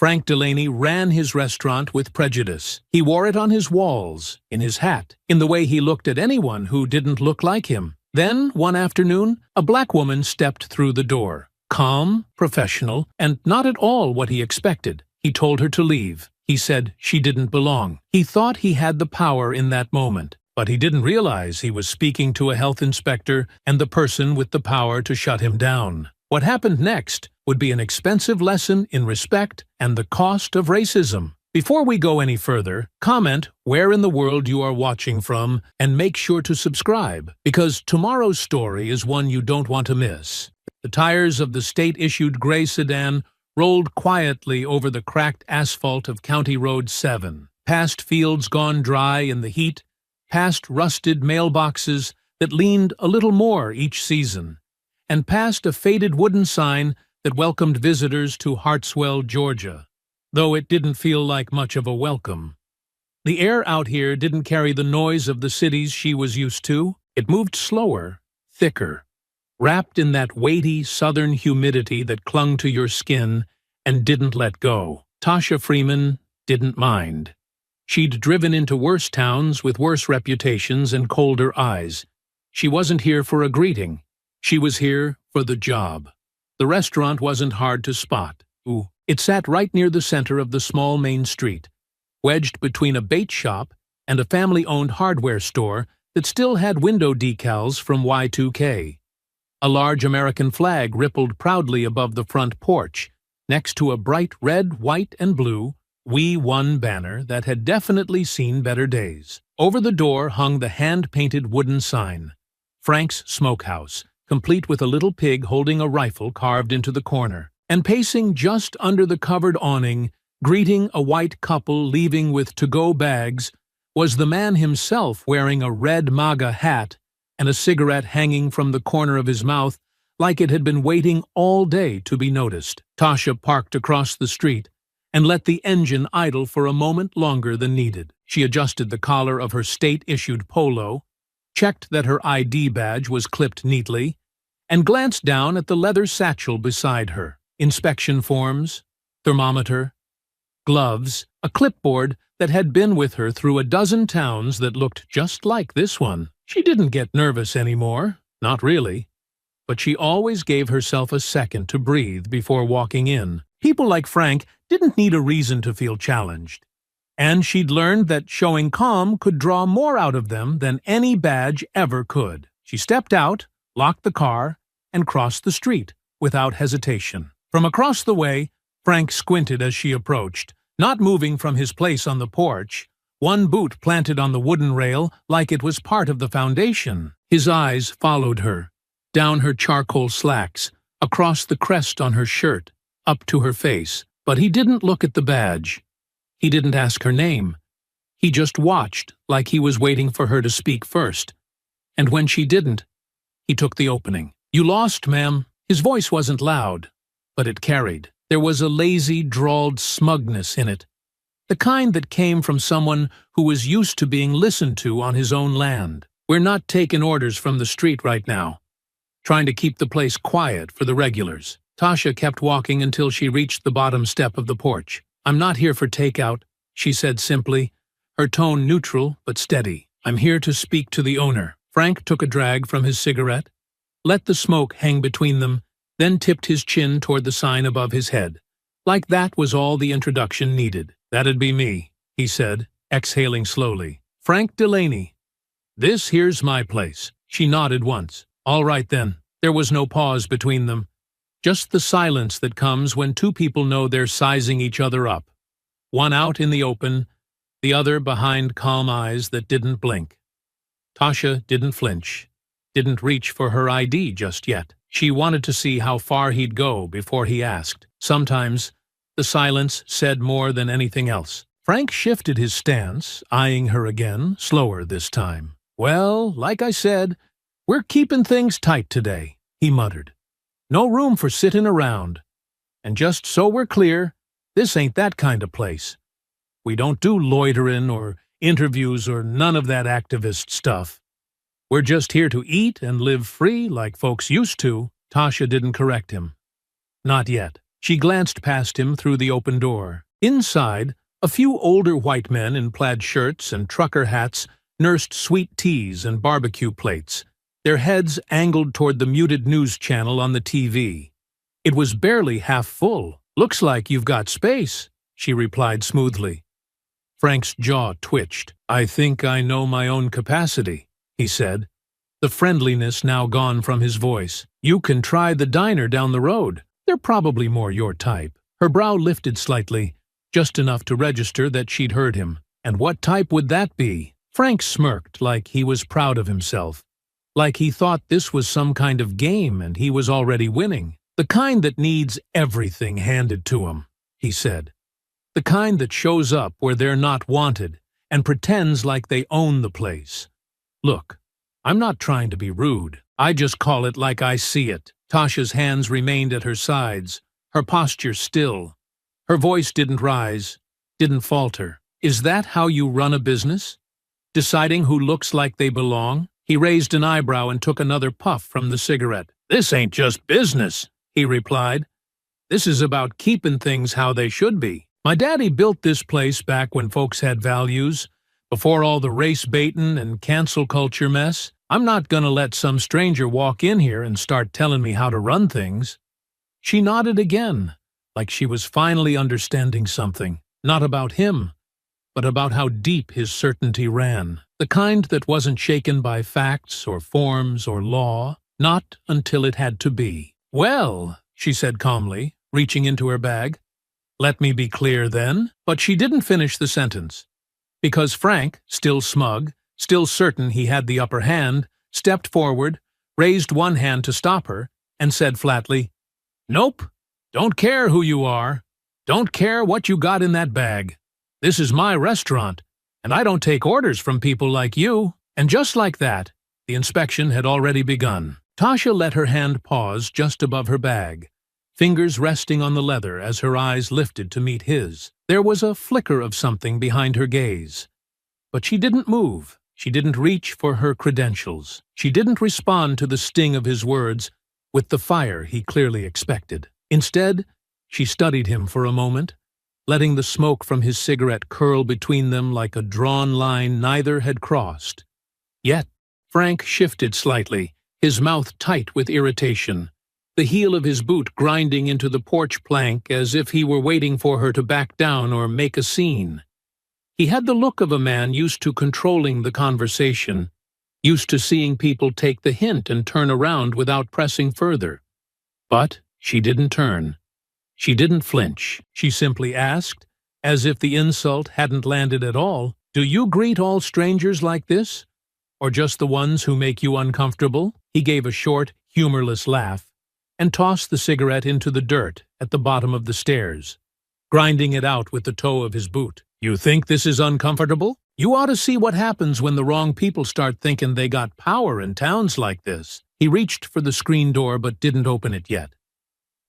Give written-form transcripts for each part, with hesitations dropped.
Frank Delaney ran his restaurant with prejudice. He wore it on his walls, in his hat, in the way he looked at anyone who didn't look like him. Then, one afternoon, a black woman stepped through the door. Calm, professional, and not at all what he expected. He told her to leave. He said she didn't belong. He thought he had the power in that moment, but he didn't realize he was speaking to a health inspector and the person with the power to shut him down. What happened next would be an expensive lesson in respect and the cost of racism. Before we go any further, comment where in the world you are watching from and make sure to subscribe, because tomorrow's story is one you don't want to miss. The tires of the state-issued gray sedan rolled quietly over the cracked asphalt of County Road 7, past fields gone dry in the heat, past rusted mailboxes that leaned a little more each season, and past a faded wooden sign that welcomed visitors to Hartswell, Georgia, though it didn't feel like much of a welcome. The air out here didn't carry the noise of the cities she was used to. It moved slower, thicker, wrapped in that weighty southern humidity that clung to your skin and didn't let go. Tasha Freeman didn't mind. She'd driven into worse towns with worse reputations and colder eyes. She wasn't here for a greeting. She was here for the job. The restaurant wasn't hard to spot. It sat right near the center of the small main street, wedged between a bait shop and a family-owned hardware store that still had window decals from Y2K. A large American flag rippled proudly above the front porch, next to a bright red, white, and blue We Won banner that had definitely seen better days. Over the door hung the hand-painted wooden sign, Frank's Smokehouse, complete with a little pig holding a rifle carved into the corner. And pacing just under the covered awning, greeting a white couple leaving with to-go bags, was the man himself wearing a red MAGA hat and a cigarette hanging from the corner of his mouth like it had been waiting all day to be noticed. Tasha parked across the street and let the engine idle for a moment longer than needed. She adjusted the collar of her state-issued polo, checked that her ID badge was clipped neatly, and glanced down at the leather satchel beside her. Inspection forms, thermometer, gloves, a clipboard that had been with her through a dozen towns that looked just like this one. She didn't get nervous anymore, not really, but she always gave herself a second to breathe before walking in. People like Frank didn't need a reason to feel challenged, and she'd learned that showing calm could draw more out of them than any badge ever could. She stepped out, locked the car, and crossed the street without hesitation. From across the way, Frank squinted as she approached, not moving from his place on the porch, one boot planted on the wooden rail like it was part of the foundation. His eyes followed her, down her charcoal slacks, across the crest on her shirt, up to her face. But he didn't look at the badge. He didn't ask her name. He just watched like he was waiting for her to speak first. And when she didn't, he took the opening. "You lost, ma'am." His voice wasn't loud, but it carried. There was a lazy, drawled smugness in it, the kind that came from someone who was used to being listened to on his own land. "We're not taking orders from the street right now. Trying to keep the place quiet for the regulars." Tasha kept walking until she reached the bottom step of the porch. "I'm not here for takeout," she said simply, her tone neutral but steady. "I'm here to speak to the owner." Frank took a drag from his cigarette, let the smoke hang between them, then tipped his chin toward the sign above his head. Like that was all the introduction needed. "That'd be me," he said, exhaling slowly. "Frank Delaney. This here's my place." She nodded once. "All right then." There was no pause between them, just the silence that comes when two people know they're sizing each other up. One out in the open, the other behind calm eyes that didn't blink. Tasha didn't flinch, didn't reach for her ID just yet. She wanted to see how far he'd go before he asked. Sometimes the silence said more than anything else. Frank shifted his stance, eyeing her again, slower this time. "Well, like I said, we're keeping things tight today," he muttered. "No room for sitting around. And just so we're clear, this ain't that kind of place. We don't do loitering or interviews or none of that activist stuff. We're just here to eat and live free like folks used to." Tasha didn't correct him. "Not yet." She glanced past him through the open door. Inside, a few older white men in plaid shirts and trucker hats nursed sweet teas and barbecue plates, their heads angled toward the muted news channel on the TV. It was barely half full. "Looks like you've got space," she replied smoothly. Frank's jaw twitched. "I think I know my own capacity," he said, the friendliness now gone from his voice. "You can try the diner down the road. They're probably more your type." Her brow lifted slightly, just enough to register that she'd heard him. "And what type would that be?" Frank smirked like he was proud of himself, like he thought this was some kind of game and he was already winning. "The kind that needs everything handed to him," he said. "The kind that shows up where they're not wanted and pretends like they own the place. Look, I'm not trying to be rude. I just call it like I see it." Tasha's hands remained at her sides, her posture still. Her voice didn't rise, didn't falter. "Is that how you run a business? Deciding who looks like they belong?" He raised an eyebrow and took another puff from the cigarette. "This ain't just business," he replied. "This is about keeping things how they should be. My daddy built this place back when folks had values, before all the race-baitin' and cancel culture mess. I'm not gonna let some stranger walk in here and start telling me how to run things." She nodded again, like she was finally understanding something, not about him, but about how deep his certainty ran, the kind that wasn't shaken by facts or forms or law, not until it had to be. "Well," she said calmly, reaching into her bag, "let me be clear then." But she didn't finish the sentence, because Frank, still smug, still certain he had the upper hand, stepped forward, raised one hand to stop her, and said flatly, "Nope, don't care who you are. Don't care what you got in that bag. This is my restaurant, and I don't take orders from people like you." And just like that, the inspection had already begun. Tasha let her hand pause just above her bag, fingers resting on the leather as her eyes lifted to meet his. There was a flicker of something behind her gaze. But she didn't move. She didn't reach for her credentials. She didn't respond to the sting of his words with the fire he clearly expected. Instead, she studied him for a moment, letting the smoke from his cigarette curl between them like a drawn line neither had crossed. Yet, Frank shifted slightly, his mouth tight with irritation, the heel of his boot grinding into the porch plank as if he were waiting for her to back down or make a scene. He had the look of a man used to controlling the conversation, used to seeing people take the hint and turn around without pressing further. But she didn't turn. She didn't flinch. She simply asked, as if the insult hadn't landed at all, "Do you greet all strangers like this? Or just the ones who make you uncomfortable?" He gave a short, humorless laugh and tossed the cigarette into the dirt at the bottom of the stairs, grinding it out with the toe of his boot. "You think this is uncomfortable? You ought to see what happens when the wrong people start thinking they got power in towns like this." He reached for the screen door but didn't open it yet.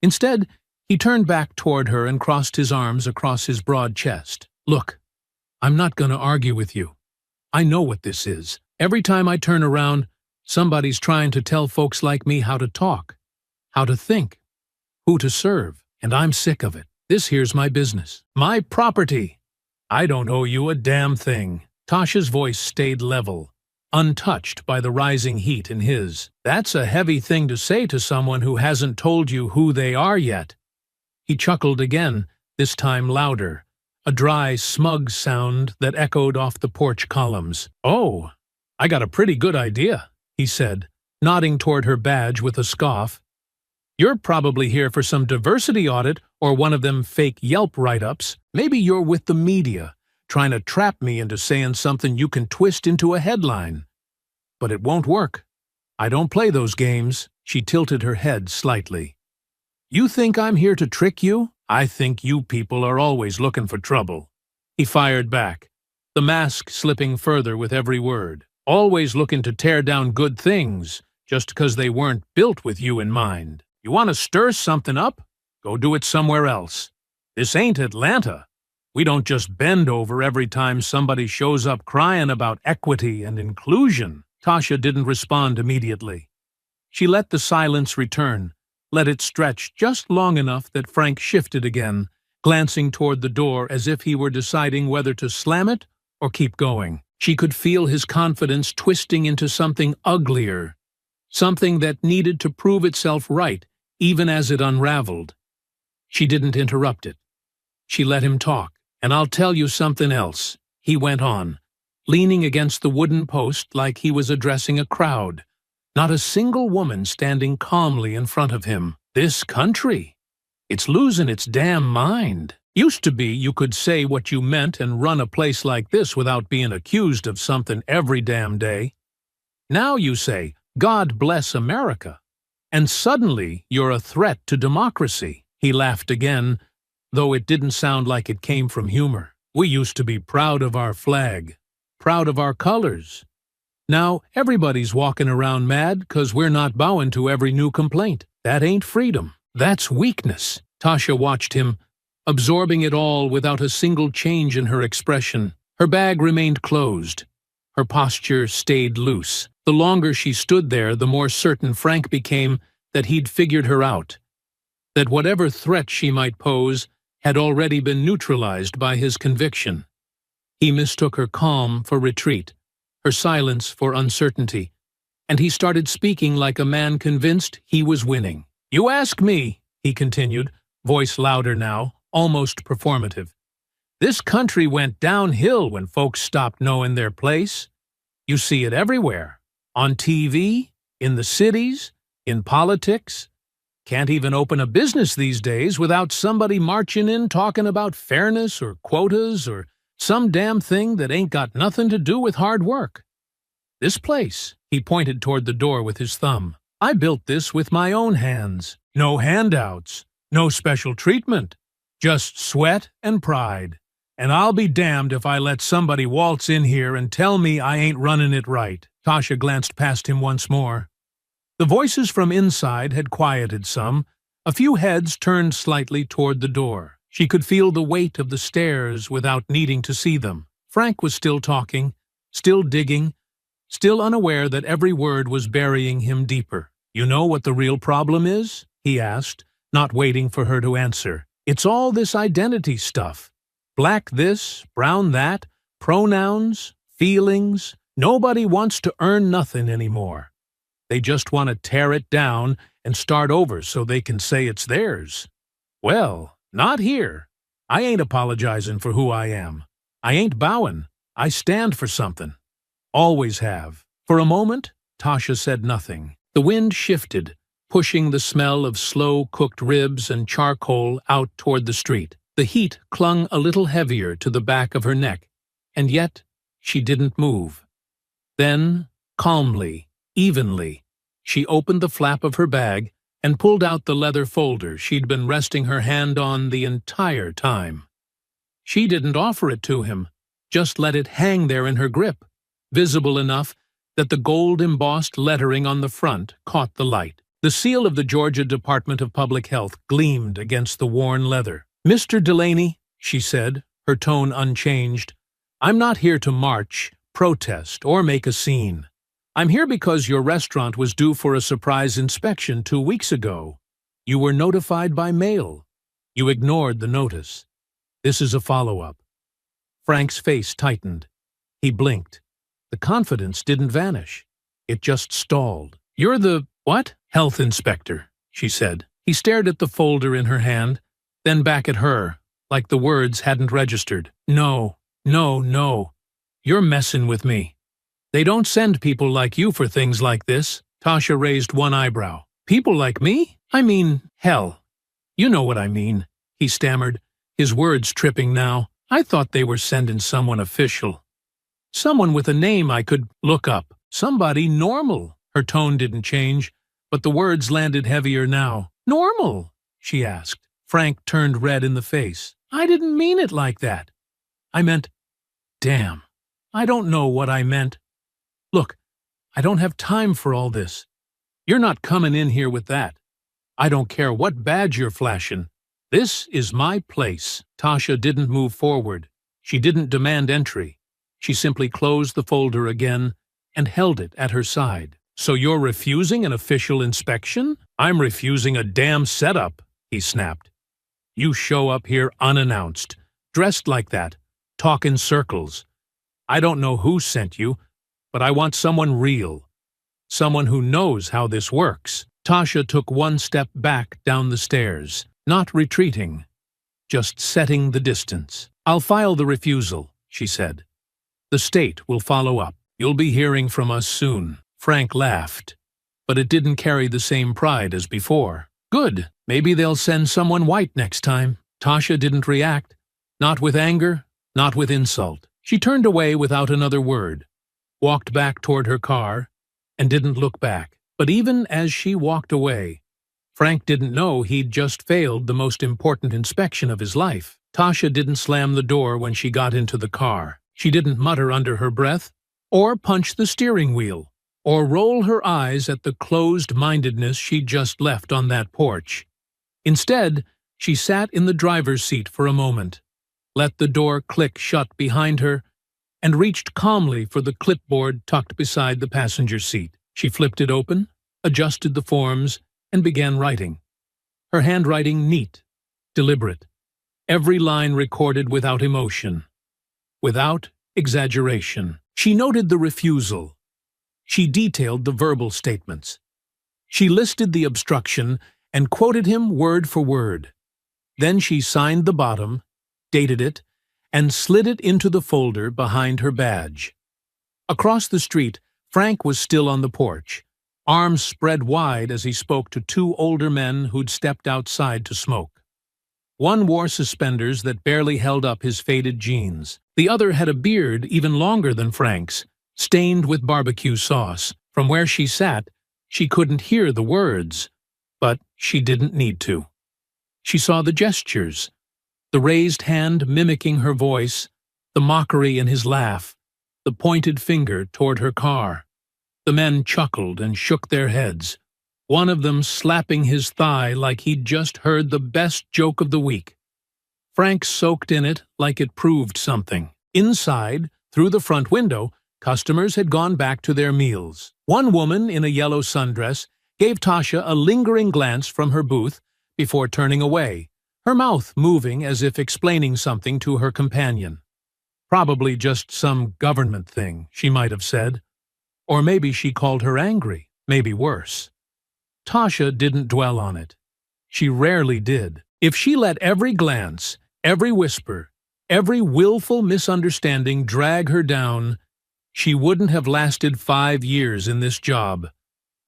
Instead, he turned back toward her and crossed his arms across his broad chest. "Look, I'm not going to argue with you. I know what this is. Every time I turn around, somebody's trying to tell folks like me how to talk, how to think, who to serve, and I'm sick of it. This here's my business, my property. I don't owe you a damn thing." Tasha's voice stayed level, untouched by the rising heat in his. "That's a heavy thing to say to someone who hasn't told you who they are yet." He chuckled again, this time louder, a dry, smug sound that echoed off the porch columns. "Oh, I got a pretty good idea," he said, nodding toward her badge with a scoff. "You're probably here for some diversity audit or one of them fake Yelp write-ups. Maybe you're with the media, trying to trap me into saying something you can twist into a headline. But it won't work. I don't play those games." She tilted her head slightly. "You think I'm here to trick you? I think you people are always looking for trouble." He fired back, the mask slipping further with every word. "Always looking to tear down good things, just 'cause they weren't built with you in mind. You want to stir something up? Go do it somewhere else. This ain't Atlanta. We don't just bend over every time somebody shows up crying about equity and inclusion." Tasha didn't respond immediately. She let the silence return, let it stretch just long enough that Frank shifted again, glancing toward the door as if he were deciding whether to slam it or keep going. She could feel his confidence twisting into something uglier, something that needed to prove itself right, even as it unraveled. She didn't interrupt it. She let him talk. "And I'll tell you something else," he went on, leaning against the wooden post like he was addressing a crowd. Not a single woman standing calmly in front of him. "This country, it's losing its damn mind. Used to be you could say what you meant and run a place like this without being accused of something every damn day. Now you say, 'God bless America,' and suddenly you're a threat to democracy." He laughed again, though it didn't sound like it came from humor. "We used to be proud of our flag, proud of our colors. Now everybody's walking around mad 'cause we're not bowing to every new complaint. That ain't freedom. That's weakness." Tasha watched him, absorbing it all without a single change in her expression. Her bag remained closed. Her posture stayed loose. The longer she stood there, the more certain Frank became that he'd figured her out, that whatever threat she might pose had already been neutralized by his conviction. He mistook her calm for retreat, her silence for uncertainty, and he started speaking like a man convinced he was winning. "You ask me," he continued, voice louder now, almost performative. "This country went downhill when folks stopped knowing their place. You see it everywhere. On TV, in the cities, in politics. Can't even open a business these days without somebody marching in talking about fairness or quotas or some damn thing that ain't got nothing to do with hard work. This place," he pointed toward the door with his thumb, "I built this with my own hands. No handouts, no special treatment, just sweat and pride. And I'll be damned if I let somebody waltz in here and tell me I ain't running it right." Tasha glanced past him once more. The voices from inside had quieted some. A few heads turned slightly toward the door. She could feel the weight of the stairs without needing to see them. Frank was still talking, still digging, still unaware that every word was burying him deeper. "You know what the real problem is?" he asked, not waiting for her to answer. "It's all this identity stuff. Black this, brown that, pronouns, feelings. Nobody wants to earn nothing anymore. They just want to tear it down and start over so they can say it's theirs. Well, not here. I ain't apologizing for who I am. I ain't bowing. I stand for something. Always have." For a moment, Tasha said nothing. The wind shifted, pushing the smell of slow-cooked ribs and charcoal out toward the street. The heat clung a little heavier to the back of her neck, and yet she didn't move. Then, calmly, evenly, she opened the flap of her bag and pulled out the leather folder she'd been resting her hand on the entire time. She didn't offer it to him, just let it hang there in her grip, visible enough that the gold-embossed lettering on the front caught the light. The seal of the Georgia Department of Public Health gleamed against the worn leather. "Mr. Delaney," she said, her tone unchanged, "I'm not here to march, protest, or make a scene. I'm here because your restaurant was due for a surprise inspection 2 weeks ago. You were notified by mail. You ignored the notice. This is a follow-up." Frank's face tightened. He blinked. The confidence didn't vanish. It just stalled. "You're the, what?" "Health inspector," she said. He stared at the folder in her hand, then back at her, like the words hadn't registered. "No, no, no. You're messing with me. They don't send people like you for things like this." Tasha raised one eyebrow. "People like me? I mean, hell. You know what I mean," he stammered, his words tripping now. "I thought they were sending someone official. Someone with a name I could look up. Somebody normal." Her tone didn't change, but the words landed heavier now. "Normal?" she asked. Frank turned red in the face. "I didn't mean it like that. I meant, damn, I don't know what I meant. Look, I don't have time for all this. You're not coming in here with that. I don't care what badge you're flashing. This is my place." Tasha didn't move forward. She didn't demand entry. She simply closed the folder again and held it at her side. So you're refusing an official inspection? I'm refusing a damn setup, he snapped. You show up here unannounced, dressed like that, talk in circles. I don't know who sent you, but I want someone real. Someone who knows how this works. Tasha took one step back down the stairs, not retreating, just setting the distance. I'll file the refusal, she said. The state will follow up. You'll be hearing from us soon. Frank laughed, but it didn't carry the same pride as before. Good, maybe they'll send someone white next time. Tasha didn't react, not with anger, not with insult. She turned away without another word, walked back toward her car, and didn't look back. But even as she walked away, Frank didn't know he'd just failed the most important inspection of his life. Tasha didn't slam the door when she got into the car. She didn't mutter under her breath, or punch the steering wheel, or roll her eyes at the closed-mindedness she'd just left on that porch. Instead, she sat in the driver's seat for a moment, let the door click shut behind her, and reached calmly for the clipboard tucked beside the passenger seat. She flipped it open, adjusted the forms, and began writing. Her handwriting neat, deliberate, every line recorded without emotion, without exaggeration. She noted the refusal. She detailed the verbal statements. She listed the obstruction and quoted him word for word. Then she signed the bottom, dated it, and slid it into the folder behind her badge. Across the street, Frank was still on the porch, arms spread wide as he spoke to two older men who'd stepped outside to smoke. One wore suspenders that barely held up his faded jeans. The other had a beard even longer than Frank's, stained with barbecue sauce. From where she sat, she couldn't hear the words, but she didn't need to. She saw the gestures, the raised hand mimicking her voice, the mockery in his laugh, the pointed finger toward her car. The men chuckled and shook their heads, one of them slapping his thigh like he'd just heard the best joke of the week. Frank soaked in it like it proved something. Inside, through the front window, customers had gone back to their meals. One woman in a yellow sundress gave Tasha a lingering glance from her booth before turning away, her mouth moving as if explaining something to her companion. Probably just some government thing, she might have said. Or maybe she called her angry, maybe worse. Tasha didn't dwell on it. She rarely did. If she let every glance, every whisper, every willful misunderstanding drag her down, she wouldn't have lasted 5 years in this job,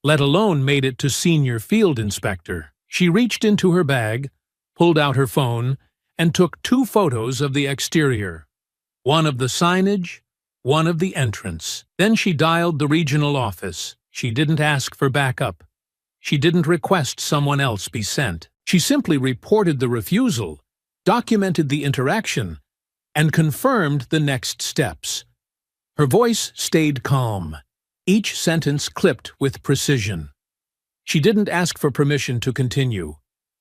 let alone made it to senior field inspector. She reached into her bag, pulled out her phone, and took 2 photos of the exterior, one of the signage, one of the entrance. Then she dialed the regional office. She didn't ask for backup. She didn't request someone else be sent. She simply reported the refusal, documented the interaction, and confirmed the next steps. Her voice stayed calm, each sentence clipped with precision. She didn't ask for permission to continue.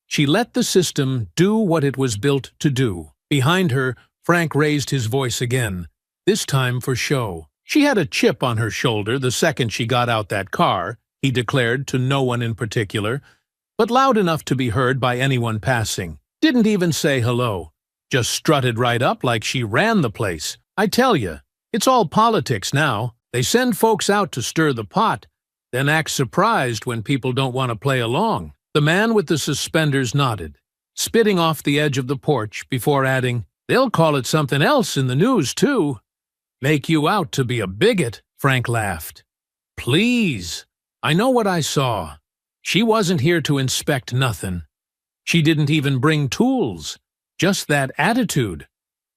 She let the system do what it was built to do. Behind her, Frank raised his voice again, this time for show. She had a chip on her shoulder the second she got out that car, he declared to no one in particular, but loud enough to be heard by anyone passing. Didn't even say hello. Just strutted right up like she ran the place. I tell you, it's all politics now. They send folks out to stir the pot, then act surprised when people don't want to play along. The man with the suspenders nodded, spitting off the edge of the porch before adding, "They'll call it something else in the news, too. Make you out to be a bigot," Frank laughed. "Please, I know what I saw. She wasn't here to inspect nothing. She didn't even bring tools. Just that attitude.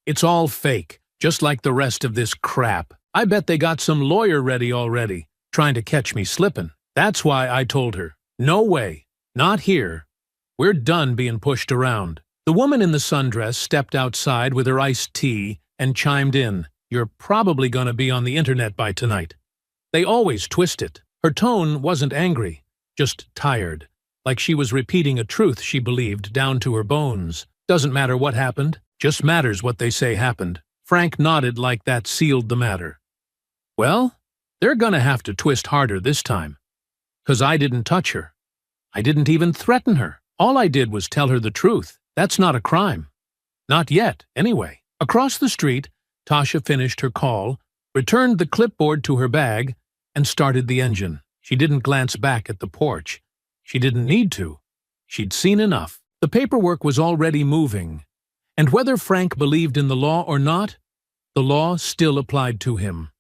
It's all fake, just like the rest of this crap. I bet they got some lawyer ready already, trying to catch me slipping. That's why I told her, no way, not here. We're done being pushed around." The woman in the sundress stepped outside with her iced tea and chimed in, "You're probably going to be on the internet by tonight." They always twist it. Her tone wasn't angry, just tired, like she was repeating a truth she believed down to her bones. Doesn't matter what happened, just matters what they say happened. Frank nodded like that sealed the matter. "Well, They're gonna have to twist harder this time. 'Cause I didn't touch her. I didn't even threaten her. All I did was tell her the truth. That's not a crime. Not yet, anyway." Across the street, Tasha finished her call, returned the clipboard to her bag, and started the engine. She didn't glance back at the porch. She didn't need to. She'd seen enough. The paperwork was already moving, and whether Frank believed in the law or not, the law still applied to him.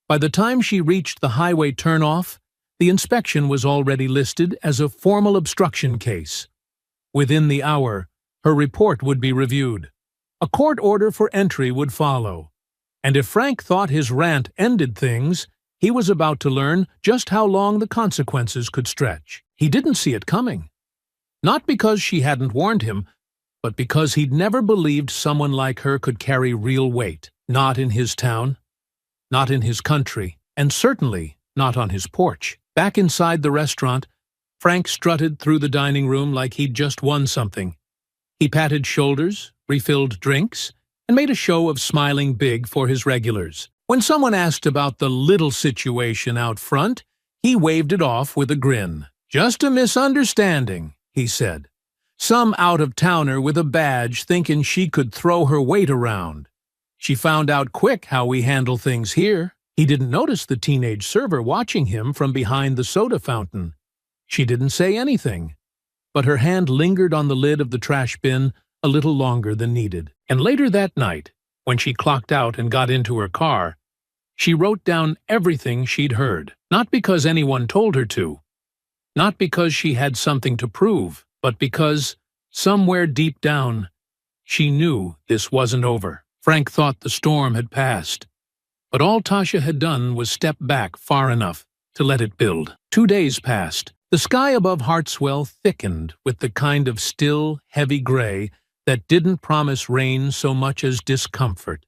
By the time she reached the highway turnoff, the inspection was already listed as a formal obstruction case. Within the hour, her report would be reviewed. A court order for entry would follow. And if Frank thought his rant ended things, he was about to learn just how long the consequences could stretch. He didn't see it coming. Not because she hadn't warned him, but because he'd never believed someone like her could carry real weight. Not in his town, not in his country, and certainly not on his porch. Back inside the restaurant, Frank strutted through the dining room like he'd just won something. He patted shoulders, refilled drinks, and made a show of smiling big for his regulars. When someone asked about the little situation out front, he waved it off with a grin. "Just a misunderstanding," he said. "Some out-of-towner with a badge thinking she could throw her weight around. She found out quick how we handle things here." He didn't notice the teenage server watching him from behind the soda fountain. She didn't say anything, but her hand lingered on the lid of the trash bin a little longer than needed. And later that night, when she clocked out and got into her car, she wrote down everything she'd heard, not because anyone told her to, not because she had something to prove, but because, somewhere deep down, she knew this wasn't over. Frank thought the storm had passed, but all Tasha had done was step back far enough to let it build. 2 days passed. The sky above Hartswell thickened with the kind of still, heavy gray that didn't promise rain so much as discomfort,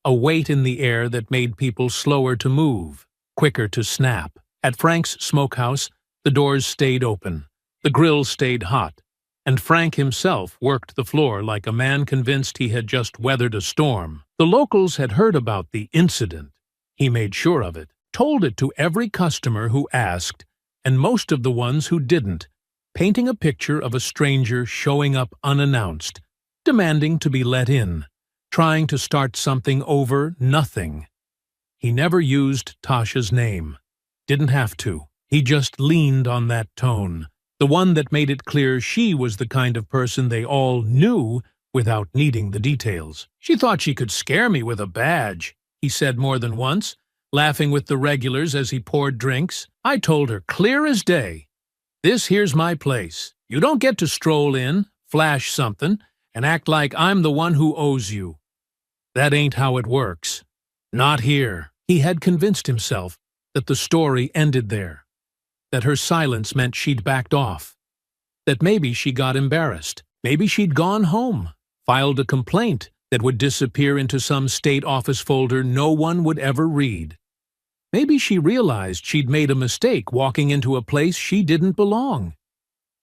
a weight in the air that made people slower to move, quicker to snap. At Frank's smokehouse, the doors stayed open, the grill stayed hot, and Frank himself worked the floor like a man convinced he had just weathered a storm. The locals had heard about the incident. He made sure of it, told it to every customer who asked, and most of the ones who didn't, painting a picture of a stranger showing up unannounced, demanding to be let in, trying to start something over nothing. He never used Tasha's name. Didn't have to. He just leaned on that tone, the one that made it clear she was the kind of person they all knew without needing the details. "She thought she could scare me with a badge," he said more than once, laughing with the regulars as he poured drinks. "I told her clear as day, this here's my place. You don't get to stroll in, flash something, and act like I'm the one who owes you. That ain't how it works. Not here." He had convinced himself that the story ended there, that her silence meant she'd backed off, that maybe she got embarrassed, maybe she'd gone home, filed a complaint that would disappear into some state office folder no one would ever read. Maybe she realized she'd made a mistake walking into a place she didn't belong.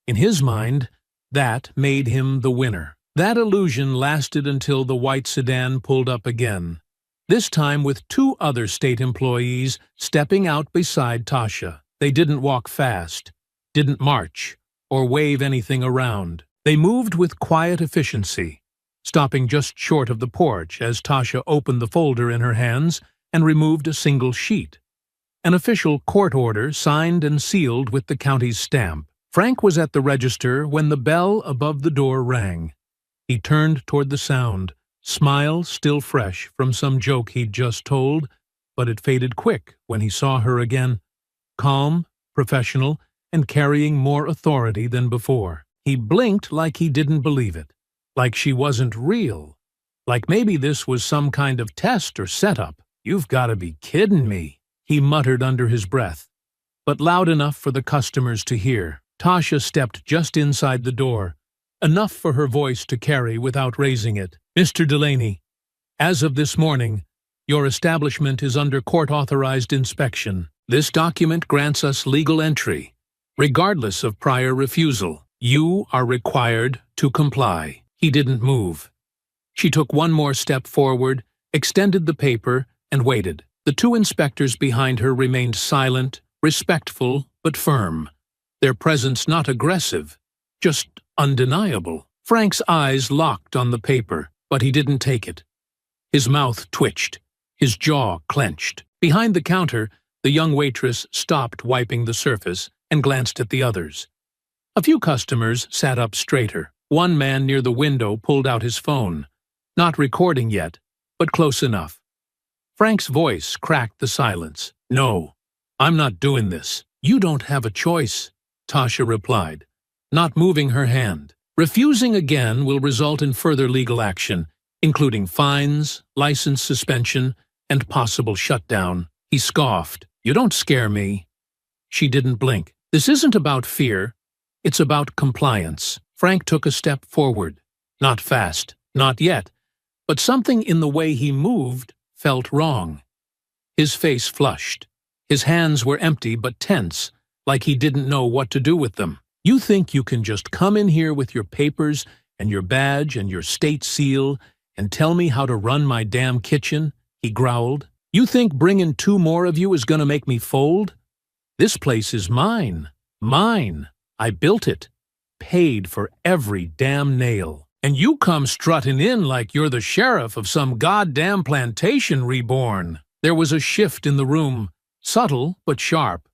In his mind, that made him the winner. That illusion lasted until the white sedan pulled up again, this time with 2 other state employees stepping out beside Tasha. They didn't walk fast, didn't march, or wave anything around. They moved with quiet efficiency, stopping just short of the porch as Tasha opened the folder in her hands and removed a single sheet. An official court order signed and sealed with the county's stamp. Frank was at the register when the bell above the door rang. He turned toward the sound, smile still fresh from some joke he'd just told, but it faded quick when he saw her again, calm, professional, and carrying more authority than before. He blinked like he didn't believe it, like she wasn't real, like maybe this was some kind of test or setup. "You've got to be kidding me," he muttered under his breath, but loud enough for the customers to hear. Tasha stepped just inside the door, enough for her voice to carry without raising it. "Mr. Delaney, as of this morning, your establishment is under court-authorized inspection. This document grants us legal entry, regardless of prior refusal. You are required to comply." He didn't move. She took one more step forward, extended the paper, and waited. The two inspectors behind her remained silent, respectful, but firm. Their presence not aggressive, just undeniable. Frank's eyes locked on the paper, but he didn't take it. His mouth twitched, his jaw clenched. Behind the counter, the young waitress stopped wiping the surface and glanced at the others. A few customers sat up straighter. One man near the window pulled out his phone. Not recording yet, but close enough. Frank's voice cracked the silence. "No, I'm not doing this." "You don't have a choice," Tasha replied, not moving her hand. "Refusing again will result in further legal action, including fines, license suspension, and possible shutdown." He scoffed. "You don't scare me." She didn't blink. "This isn't about fear. It's about compliance." Frank took a step forward. Not fast, not yet, but something in the way he moved felt wrong. His face flushed. His hands were empty but tense, like he didn't know what to do with them. "You think you can just come in here with your papers and your badge and your state seal and tell me how to run my damn kitchen?" he growled. "You think bringing two more of you is gonna make me fold? This place is mine. Mine. I built it. Paid for every damn nail. And you come strutting in like you're the sheriff of some goddamn plantation reborn." There was a shift in the room, subtle but sharp.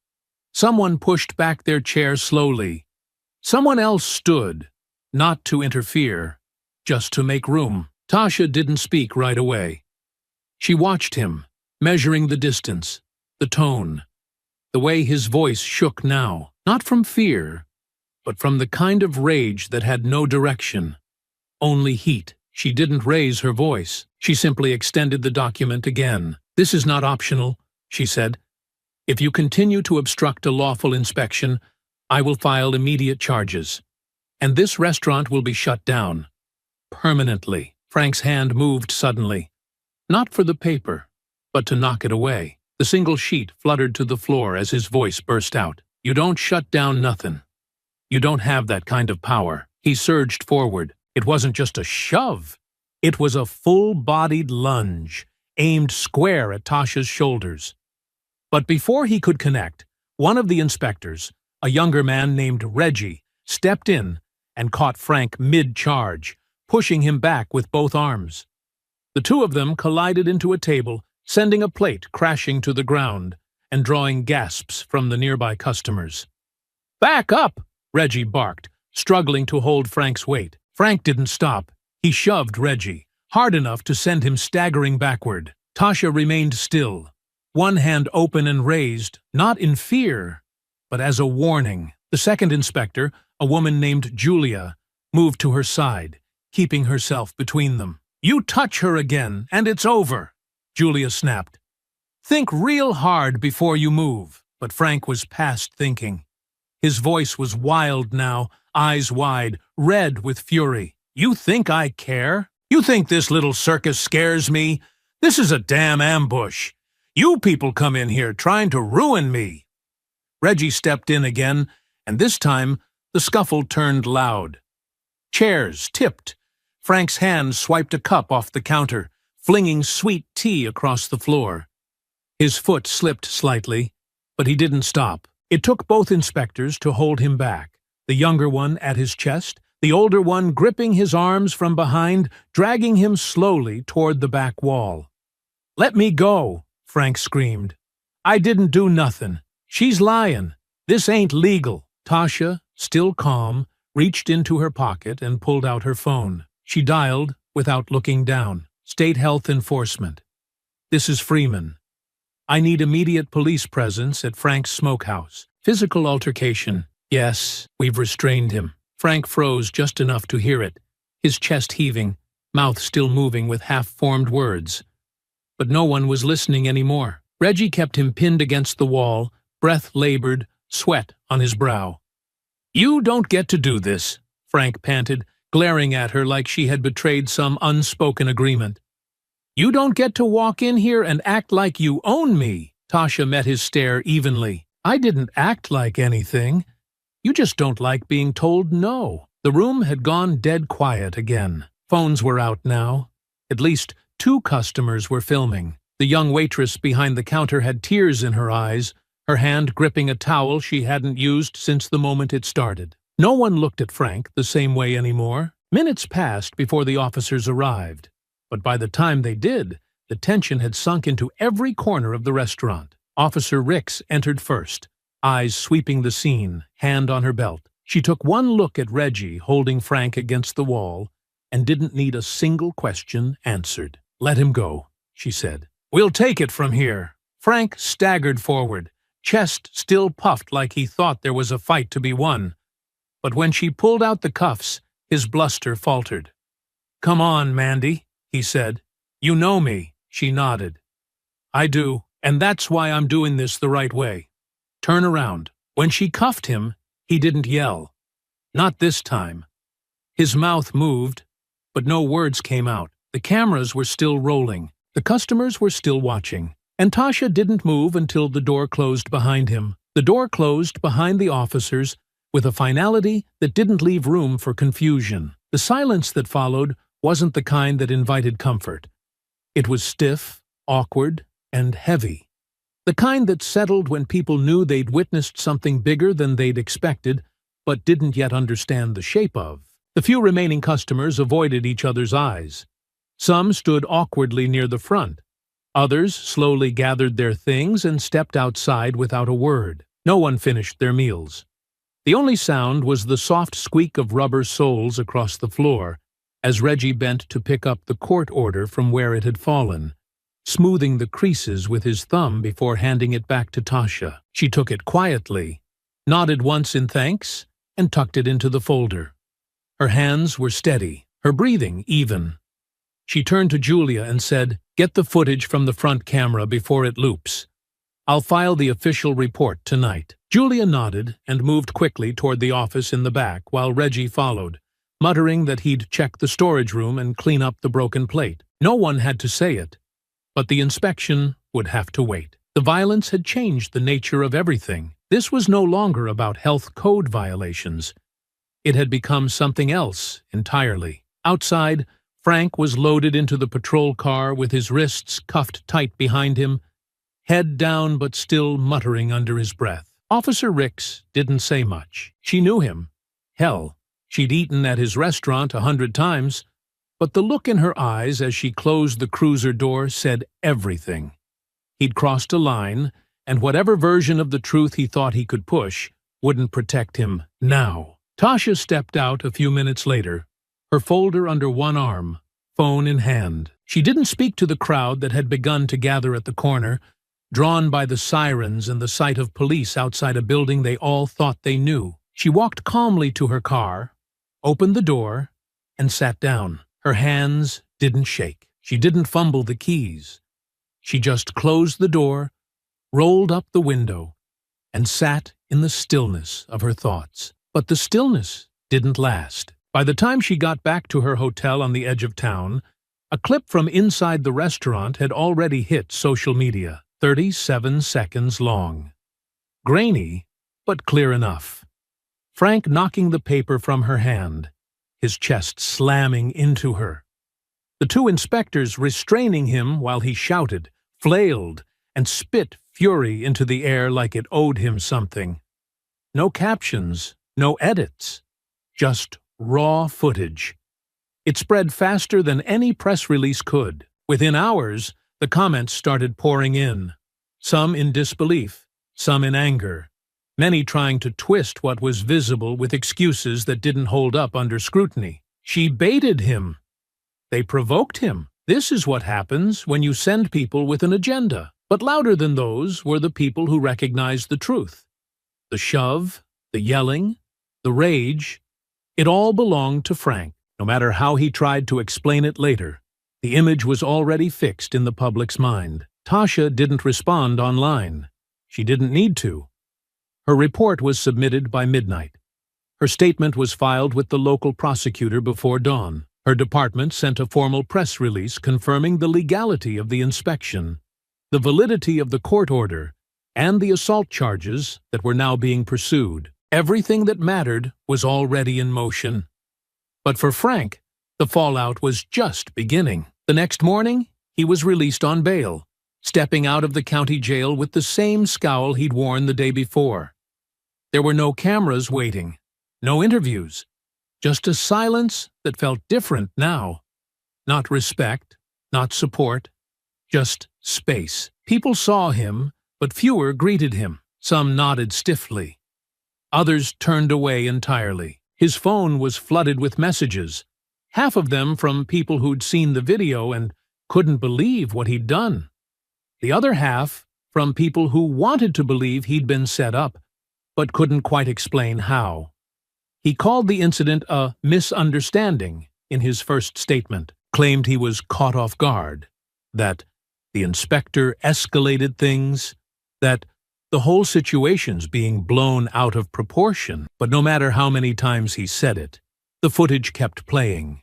Someone pushed back their chair slowly. Someone else stood, not to interfere, just to make room. Tasha didn't speak right away. She watched him, measuring the distance, the tone, the way his voice shook now, not from fear, but from the kind of rage that had no direction, only heat. She didn't raise her voice. She simply extended the document again. "This is not optional," she said. "If you continue to obstruct a lawful inspection, I will file immediate charges. And this restaurant will be shut down. Permanently." Frank's hand moved suddenly. Not for the paper, but to knock it away. The single sheet fluttered to the floor as his voice burst out. "You don't shut down nothing. You don't have that kind of power." He surged forward. It wasn't just a shove. It was a full-bodied lunge, aimed square at Tasha's shoulders. But before he could connect, one of the inspectors, a younger man named Reggie, stepped in and caught Frank mid-charge, pushing him back with both arms. The two of them collided into a table, sending a plate crashing to the ground and drawing gasps from the nearby customers. "Back up!" Reggie barked, struggling to hold Frank's weight. Frank didn't stop. He shoved Reggie, hard enough to send him staggering backward. Tasha remained still, one hand open and raised, not in fear, but as a warning. The second inspector, a woman named Julia, moved to her side, keeping herself between them. "You touch her again, and it's over," Julia snapped. "Think real hard before you move." But Frank was past thinking. His voice was wild now, eyes wide, red with fury. "You think I care? You think this little circus scares me? This is a damn ambush. You people come in here trying to ruin me." Reggie stepped in again, and this time the scuffle turned loud. Chairs tipped. Frank's hand swiped a cup off the counter, flinging sweet tea across the floor. His foot slipped slightly, but he didn't stop. It took both inspectors to hold him back, the younger one at his chest, the older one gripping his arms from behind, dragging him slowly toward the back wall. "Let me go," Frank screamed. "I didn't do nothing. She's lying. This ain't legal." Tasha, still calm, reached into her pocket and pulled out her phone. She dialed, without looking down. "State Health Enforcement. This is Freeman. I need immediate police presence at Frank's smokehouse. Physical altercation. Yes, we've restrained him." Frank froze just enough to hear it, his chest heaving, mouth still moving with half-formed words. But no one was listening anymore. Reggie kept him pinned against the wall, breath labored, sweat on his brow. "You don't get to do this," Frank panted, glaring at her like she had betrayed some unspoken agreement. "You don't get to walk in here and act like you own me." Tasha met his stare evenly. "I didn't act like anything. You just don't like being told no." The room had gone dead quiet again. Phones were out now. At least 2 customers were filming. The young waitress behind the counter had tears in her eyes, her hand gripping a towel she hadn't used since the moment it started. No one looked at Frank the same way anymore. Minutes passed before the officers arrived, but by the time they did, the tension had sunk into every corner of the restaurant. Officer Ricks entered first, eyes sweeping the scene, hand on her belt. She took one look at Reggie holding Frank against the wall and didn't need a single question answered. "Let him go," she said. "We'll take it from here." Frank staggered forward, chest still puffed like he thought there was a fight to be won. But when she pulled out the cuffs, his bluster faltered. "Come on, Mandy," he said. "You know me." She nodded. "I do, and that's why I'm doing this the right way. Turn around." When she cuffed him, he didn't yell. Not this time. His mouth moved, but no words came out. The cameras were still rolling. The customers were still watching. And Tasha didn't move until the door closed behind him. The door closed behind the officers with a finality that didn't leave room for confusion. The silence that followed wasn't the kind that invited comfort. It was stiff, awkward, and heavy. The kind that settled when people knew they'd witnessed something bigger than they'd expected, but didn't yet understand the shape of. The few remaining customers avoided each other's eyes. Some stood awkwardly near the front. Others slowly gathered their things and stepped outside without a word. No one finished their meals. The only sound was the soft squeak of rubber soles across the floor as Reggie bent to pick up the court order from where it had fallen, smoothing the creases with his thumb before handing it back to Tasha. She took it quietly, nodded once in thanks, and tucked it into the folder. Her hands were steady, her breathing even. She turned to Julia and said, "Get the footage from the front camera before it loops. I'll file the official report tonight." Julia nodded and moved quickly toward the office in the back while Reggie followed, muttering that he'd check the storage room and clean up the broken plate. No one had to say it, but the inspection would have to wait. The violence had changed the nature of everything. This was no longer about health code violations. It had become something else entirely. Outside, Frank was loaded into the patrol car with his wrists cuffed tight behind him, head down but still muttering under his breath. Officer Ricks didn't say much. She knew him. Hell, she'd eaten at his restaurant 100 times, but the look in her eyes as she closed the cruiser door said everything. He'd crossed a line, and whatever version of the truth he thought he could push wouldn't protect him now. Tasha stepped out a few minutes later, her folder under one arm, phone in hand. She didn't speak to the crowd that had begun to gather at the corner, drawn by the sirens and the sight of police outside a building they all thought they knew. She walked calmly to her car, opened the door, and sat down. Her hands didn't shake. She didn't fumble the keys. She just closed the door, rolled up the window, and sat in the stillness of her thoughts. But the stillness didn't last. By the time she got back to her hotel on the edge of town, a clip from inside the restaurant had already hit social media, 37 seconds long. Grainy, but clear enough. Frank knocking the paper from her hand, his chest slamming into her. The two inspectors restraining him while he shouted, flailed, and spit fury into the air like it owed him something. No captions, no edits, just raw footage. It spread faster than any press release could. Within hours, the comments started pouring in, some in disbelief, some in anger, many trying to twist what was visible with excuses that didn't hold up under scrutiny. She baited him. They provoked him. This is what happens when you send people with an agenda. But louder than those were the people who recognized the truth. The shove, the yelling, the rage, it all belonged to Frank. No matter how he tried to explain it later, the image was already fixed in the public's mind. Tasha didn't respond online. She didn't need to. Her report was submitted by midnight. Her statement was filed with the local prosecutor before dawn. Her department sent a formal press release confirming the legality of the inspection, the validity of the court order, and the assault charges that were now being pursued. Everything that mattered was already in motion. But for Frank, the fallout was just beginning. The next morning, he was released on bail, stepping out of the county jail with the same scowl he'd worn the day before. There were no cameras waiting, no interviews, just a silence that felt different now. Not respect, not support, just space. People saw him, but fewer greeted him. Some nodded stiffly. Others turned away entirely. His phone was flooded with messages, half of them from people who'd seen the video and couldn't believe what he'd done. The other half from people who wanted to believe he'd been set up, but couldn't quite explain how. He called the incident a misunderstanding in his first statement, claimed he was caught off guard, that the inspector escalated things, that the whole situation's being blown out of proportion. But no matter how many times he said it, the footage kept playing,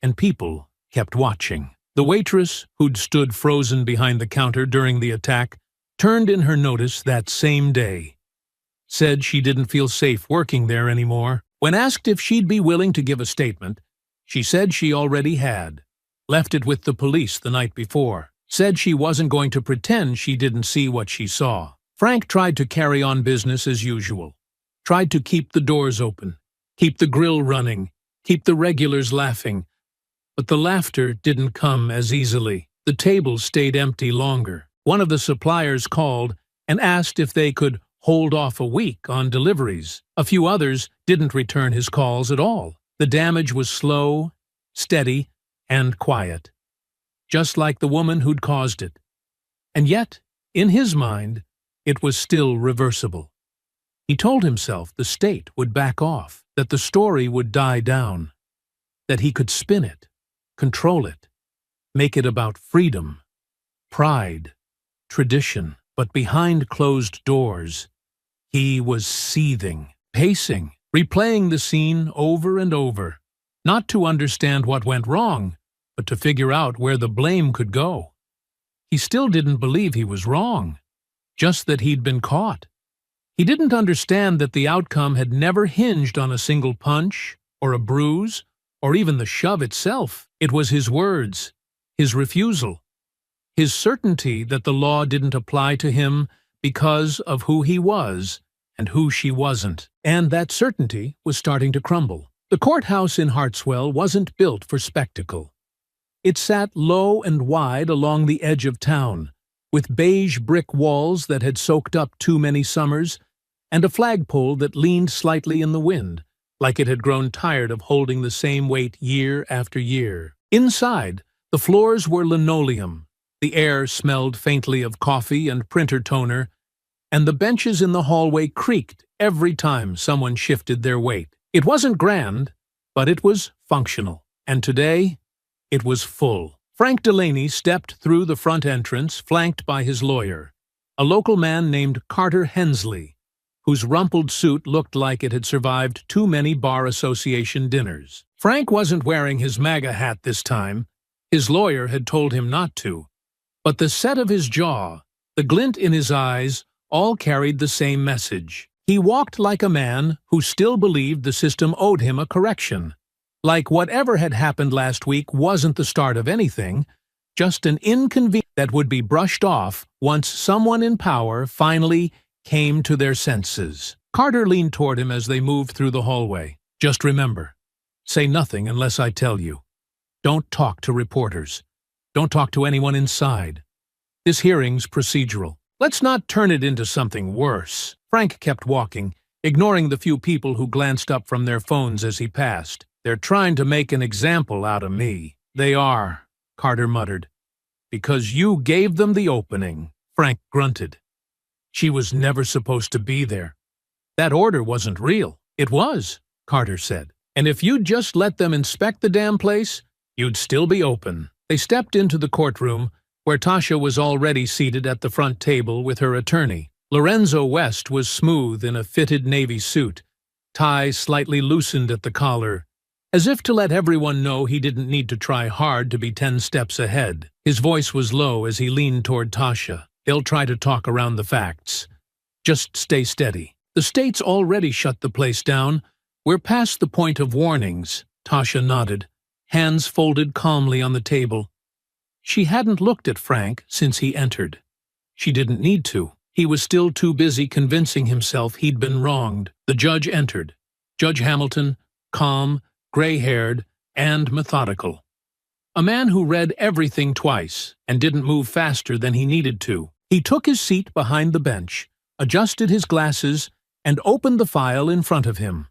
and people kept watching. The waitress, who'd stood frozen behind the counter during the attack, turned in her notice that same day. Said she didn't feel safe working there anymore. When asked if she'd be willing to give a statement, she said she already had. Left it with the police the night before. Said she wasn't going to pretend she didn't see what she saw. Frank tried to carry on business as usual. Tried to keep the doors open, keep the grill running, keep the regulars laughing. But the laughter didn't come as easily. The tables stayed empty longer. One of the suppliers called and asked if they could hold off a week on deliveries. A few others didn't return his calls at all. The damage was slow, steady, and quiet, just like the woman who'd caused it. And yet, in his mind, it was still reversible. He told himself the state would back off, that the story would die down, that he could spin it, control it, make it about freedom, pride, tradition. But behind closed doors, he was seething, pacing, replaying the scene over and over, not to understand what went wrong, but to figure out where the blame could go. He still didn't believe he was wrong, just that he'd been caught. He didn't understand that the outcome had never hinged on a single punch, or a bruise, or even the shove itself. It was his words, his refusal, his certainty that the law didn't apply to him because of who he was and who she wasn't. And that certainty was starting to crumble. The courthouse in Hartswell wasn't built for spectacle. It sat low and wide along the edge of town, with beige brick walls that had soaked up too many summers, and a flagpole that leaned slightly in the wind, like it had grown tired of holding the same weight year after year. Inside, the floors were linoleum. The air smelled faintly of coffee and printer toner, and the benches in the hallway creaked every time someone shifted their weight. It wasn't grand, but it was functional, and today it was full. Frank Delaney stepped through the front entrance, flanked by his lawyer, a local man named Carter Hensley, whose rumpled suit looked like it had survived too many Bar Association dinners. Frank wasn't wearing his MAGA hat this time. His lawyer had told him not to. But the set of his jaw, the glint in his eyes, all carried the same message. He walked like a man who still believed the system owed him a correction. Like whatever had happened last week wasn't the start of anything, just an inconvenience that would be brushed off once someone in power finally came to their senses. Carter leaned toward him as they moved through the hallway. Just remember, say nothing unless I tell you. Don't talk to reporters. Don't talk to anyone inside. This hearing's procedural. Let's not turn it into something worse. Frank kept walking, ignoring the few people who glanced up from their phones as he passed. They're trying to make an example out of me. They are, Carter muttered. Because you gave them the opening, Frank grunted. She was never supposed to be there. That order wasn't real. It was, Carter said. And if you'd just let them inspect the damn place, you'd still be open. They stepped into the courtroom, where Tasha was already seated at the front table with her attorney. Lorenzo West was smooth in a fitted navy suit, tie slightly loosened at the collar, as if to let everyone know he didn't need to try hard to be 10 steps ahead. His voice was low as he leaned toward Tasha. They'll try to talk around the facts. Just stay steady. The state's already shut the place down. We're past the point of warnings. Tasha nodded, hands folded calmly on the table. She hadn't looked at Frank since he entered. She didn't need to. He was still too busy convincing himself he'd been wronged. The judge entered. Judge Hamilton, calm, gray-haired, and methodical. A man who read everything twice and didn't move faster than he needed to. He took his seat behind the bench, adjusted his glasses, and opened the file in front of him.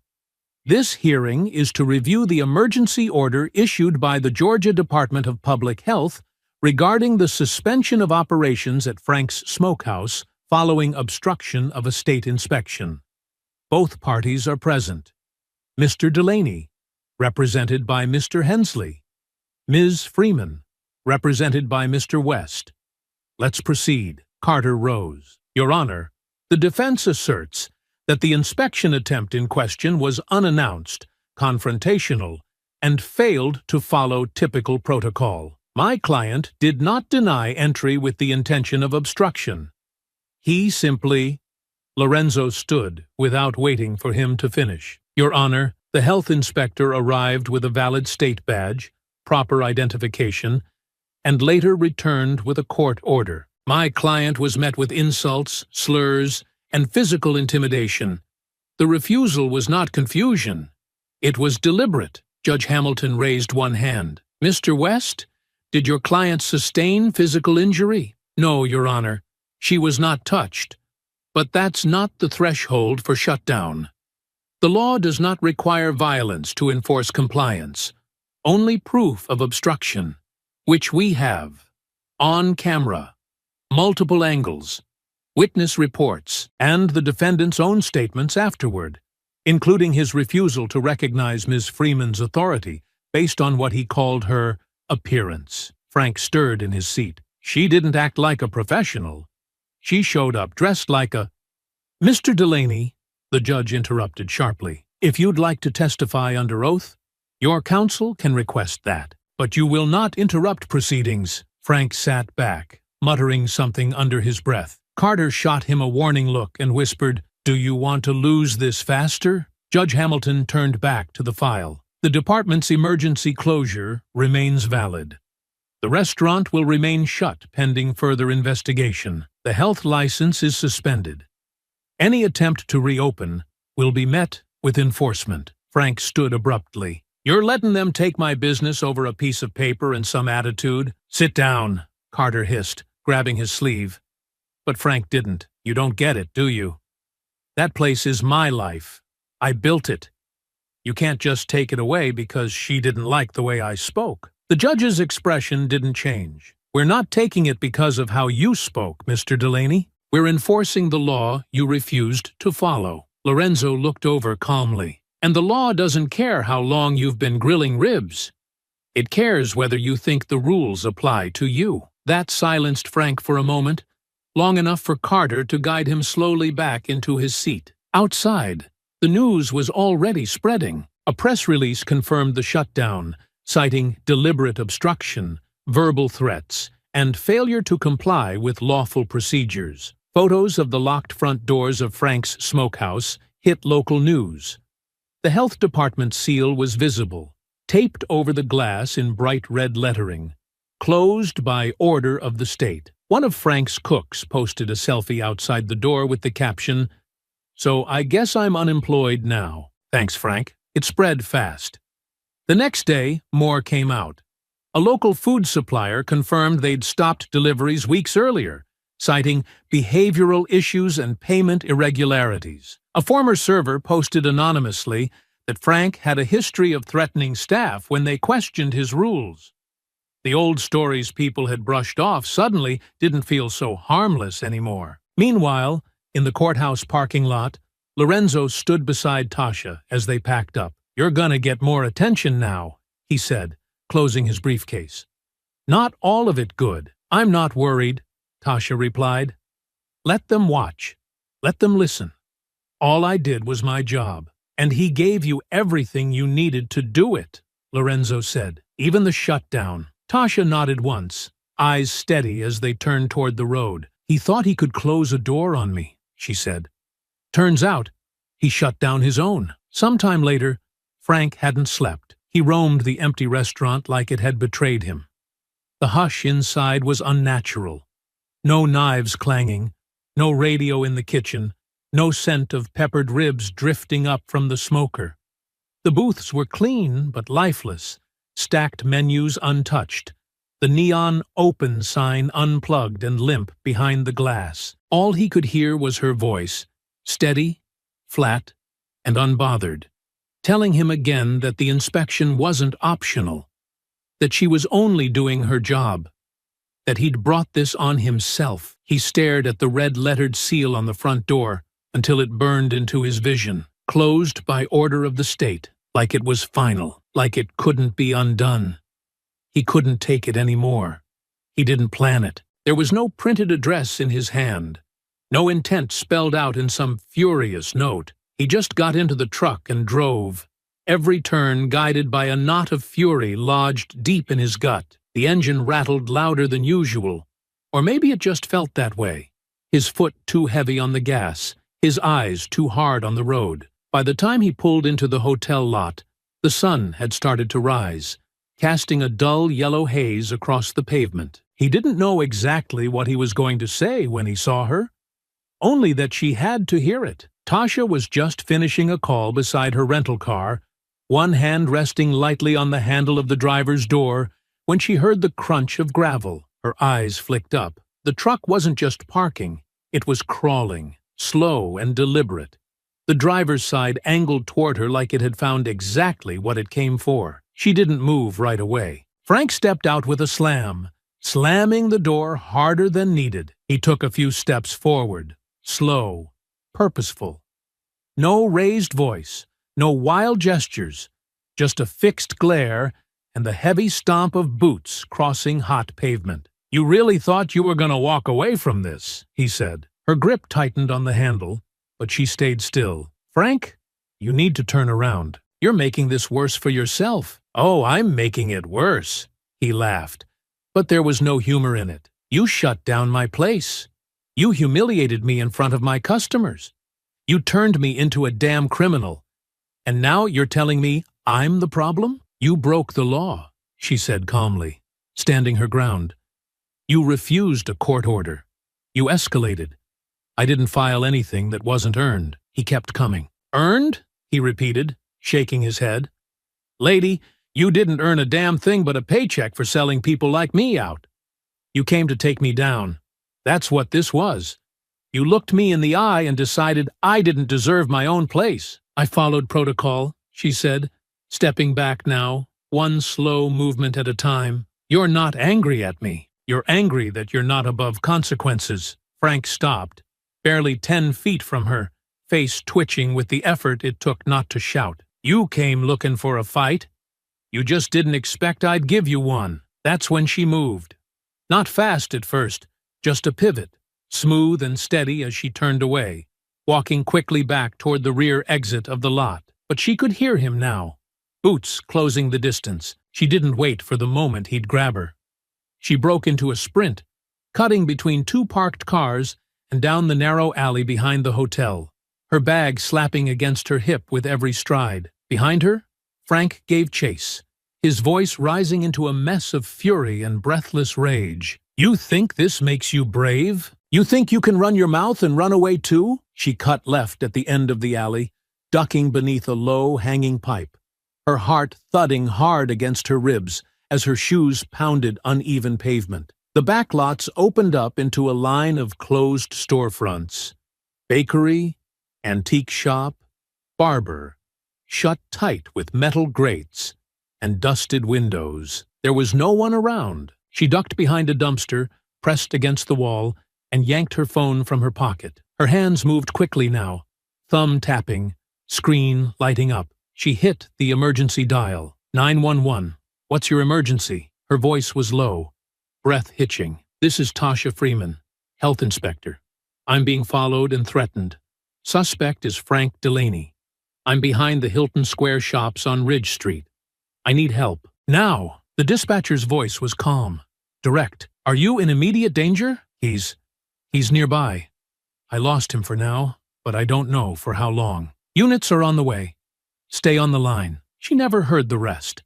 This hearing is to review the emergency order issued by the Georgia Department of Public Health regarding the suspension of operations at Frank's Smokehouse following obstruction of a state inspection. Both parties are present. Mr. Delaney, represented by Mr. Hensley. Ms. Freeman, represented by Mr. West. Let's proceed. Carter rose. Your Honor, the defense asserts that the inspection attempt in question was unannounced, confrontational, and failed to follow typical protocol. My client did not deny entry with the intention of obstruction. He simply... Lorenzo stood without waiting for him to finish. Your Honor, the health inspector arrived with a valid state badge, proper identification, and later returned with a court order. My client was met with insults, slurs, and physical intimidation. The refusal was not confusion. It was deliberate. Judge Hamilton raised one hand. Mr. West, did your client sustain physical injury? No, Your Honor. She was not touched. But that's not the threshold for shutdown. The law does not require violence to enforce compliance. Only proof of obstruction, which we have. On camera. Multiple angles. Witness reports, and the defendant's own statements afterward, including his refusal to recognize Ms. Freeman's authority based on what he called her appearance. Frank stirred in his seat. She didn't act like a professional. She showed up dressed like a... Mr. Delaney, the judge interrupted sharply, if you'd like to testify under oath, your counsel can request that. But you will not interrupt proceedings. Frank sat back, muttering something under his breath. Carter shot him a warning look and whispered, Do you want to lose this faster? Judge Hamilton turned back to the file. The department's emergency closure remains valid. The restaurant will remain shut pending further investigation. The health license is suspended. Any attempt to reopen will be met with enforcement. Frank stood abruptly. You're letting them take my business over a piece of paper and some attitude? Sit down, Carter hissed, grabbing his sleeve. But Frank didn't. You don't get it, do you? That place is my life. I built it. You can't just take it away because she didn't like the way I spoke. The judge's expression didn't change. We're not taking it because of how you spoke, Mr. Delaney. We're enforcing the law you refused to follow. Lorenzo looked over calmly. And the law doesn't care how long you've been grilling ribs. It cares whether you think the rules apply to you. That silenced Frank for a moment, long enough for Carter to guide him slowly back into his seat. Outside, the news was already spreading. A press release confirmed the shutdown, citing deliberate obstruction, verbal threats, and failure to comply with lawful procedures. Photos of the locked front doors of Frank's Smokehouse hit local news. The health department seal was visible, taped over the glass in bright red lettering. Closed by order of the state. One of Frank's cooks posted a selfie outside the door with the caption, So I guess I'm unemployed now. Thanks, Frank. It spread fast. The next day, more came out. A local food supplier confirmed they'd stopped deliveries weeks earlier, citing behavioral issues and payment irregularities. A former server posted anonymously that Frank had a history of threatening staff when they questioned his rules. The old stories people had brushed off suddenly didn't feel so harmless anymore. Meanwhile, in the courthouse parking lot, Lorenzo stood beside Tasha as they packed up. You're gonna get more attention now, he said, closing his briefcase. Not all of it good. I'm not worried, Tasha replied. Let them watch. Let them listen. All I did was my job, and he gave you everything you needed to do it, Lorenzo said. Even the shutdown. Tasha nodded once, eyes steady as they turned toward the road. He thought he could close a door on me, she said. Turns out, he shut down his own. Sometime later, Frank hadn't slept. He roamed the empty restaurant like it had betrayed him. The hush inside was unnatural. No knives clanging, no radio in the kitchen, no scent of peppered ribs drifting up from the smoker. The booths were clean but lifeless, stacked menus untouched, the neon open sign unplugged and limp behind the glass. All he could hear was her voice, steady, flat, and unbothered, telling him again that the inspection wasn't optional, that she was only doing her job, that he'd brought this on himself. He stared at the red-lettered seal on the front door until it burned into his vision. Closed by order of the state, like it was final, like it couldn't be undone. He couldn't take it anymore. He didn't plan it. There was no printed address in his hand, no intent spelled out in some furious note. He just got into the truck and drove, every turn guided by a knot of fury lodged deep in his gut. The engine rattled louder than usual, or maybe it just felt that way. His foot too heavy on the gas, his eyes too hard on the road. By the time he pulled into the hotel lot, the sun had started to rise, casting a dull yellow haze across the pavement. He didn't know exactly what he was going to say when he saw her, only that she had to hear it. Tasha was just finishing a call beside her rental car, one hand resting lightly on the handle of the driver's door, when she heard the crunch of gravel. Her eyes flicked up. The truck wasn't just parking, it was crawling, slow and deliberate. The driver's side angled toward her like it had found exactly what it came for. She didn't move right away. Frank stepped out with a slam, slamming the door harder than needed. He took a few steps forward, slow, purposeful. No raised voice, no wild gestures, just a fixed glare and the heavy stomp of boots crossing hot pavement. "You really thought you were going to walk away from this," he said. Her grip tightened on the handle, but she stayed still. "Frank, you need to turn around. You're making this worse for yourself." "Oh, I'm making it worse," he laughed. But there was no humor in it. "You shut down my place. You humiliated me in front of my customers. You turned me into a damn criminal. And now you're telling me I'm the problem?" "You broke the law," she said calmly, standing her ground. "You refused a court order. You escalated. I didn't file anything that wasn't earned." He kept coming. "Earned?" he repeated, shaking his head. "Lady, you didn't earn a damn thing but a paycheck for selling people like me out. You came to take me down. That's what this was. You looked me in the eye and decided I didn't deserve my own place." "I followed protocol," she said, stepping back now, one slow movement at a time. "You're not angry at me. You're angry that you're not above consequences." Frank stopped, barely 10 feet from her, face twitching with the effort it took not to shout. "You came looking for a fight. You just didn't expect I'd give you one." That's when she moved. Not fast at first, just a pivot, smooth and steady as she turned away, walking quickly back toward the rear exit of the lot. But she could hear him now, boots closing the distance. She didn't wait for the moment he'd grab her. She broke into a sprint, cutting between 2 parked cars and down the narrow alley behind the hotel, her bag slapping against her hip with every stride. Behind her, Frank gave chase, his voice rising into a mess of fury and breathless rage. "You think this makes you brave? You think you can run your mouth and run away too?" She cut left at the end of the alley, ducking beneath a low, hanging pipe, her heart thudding hard against her ribs as her shoes pounded uneven pavement. The back lots opened up into a line of closed storefronts. Bakery, antique shop, barber, shut tight with metal grates and dusted windows. There was no one around. She ducked behind a dumpster, pressed against the wall, and yanked her phone from her pocket. Her hands moved quickly now, thumb tapping, screen lighting up. She hit the emergency dial. 911. "What's your emergency?" Her voice was low, breath hitching. "This is Tasha Freeman, health inspector. I'm being followed and threatened. Suspect is Frank Delaney. I'm behind the Hilton Square shops on Ridge Street. I need help. Now!" The dispatcher's voice was calm, direct. "Are you in immediate danger?" He's nearby. I lost him for now, but I don't know for how long. Units are on the way. Stay on the line." She never heard the rest,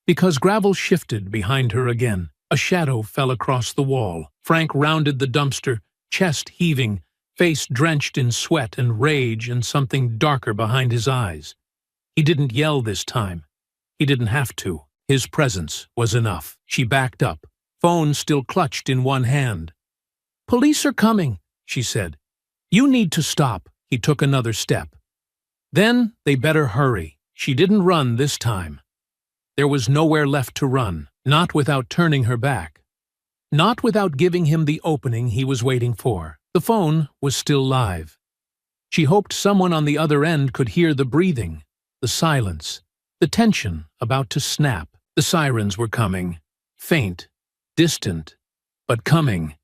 because gravel shifted behind her again. A shadow fell across the wall. Frank rounded the dumpster, chest heaving, face drenched in sweat and rage and something darker behind his eyes. He didn't yell this time. He didn't have to. His presence was enough. She backed up, phone still clutched in one hand. "Police are coming," she said. "You need to stop." He took another step. Then they better hurry. She didn't run this time. There was nowhere left to run, not without turning her back. Not without giving him the opening he was waiting for. The phone was still live. She hoped someone on the other end could hear the breathing, the silence, the tension about to snap. The sirens were coming. Faint, distant, but coming.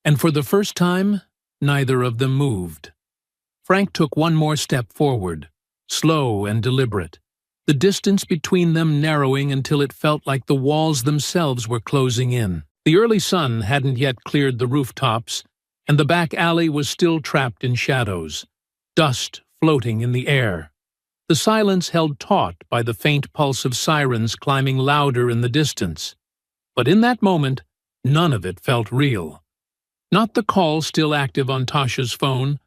And for the first time, neither of them moved. Frank took one more step forward, slow and deliberate, the distance between them narrowing until it felt like the walls themselves were closing in. The early sun hadn't yet cleared the rooftops, and the back alley was still trapped in shadows, dust floating in the air. The silence held taut by the faint pulse of sirens climbing louder in the distance. But in that moment, none of it felt real. Not the call still active on Tasha's phone,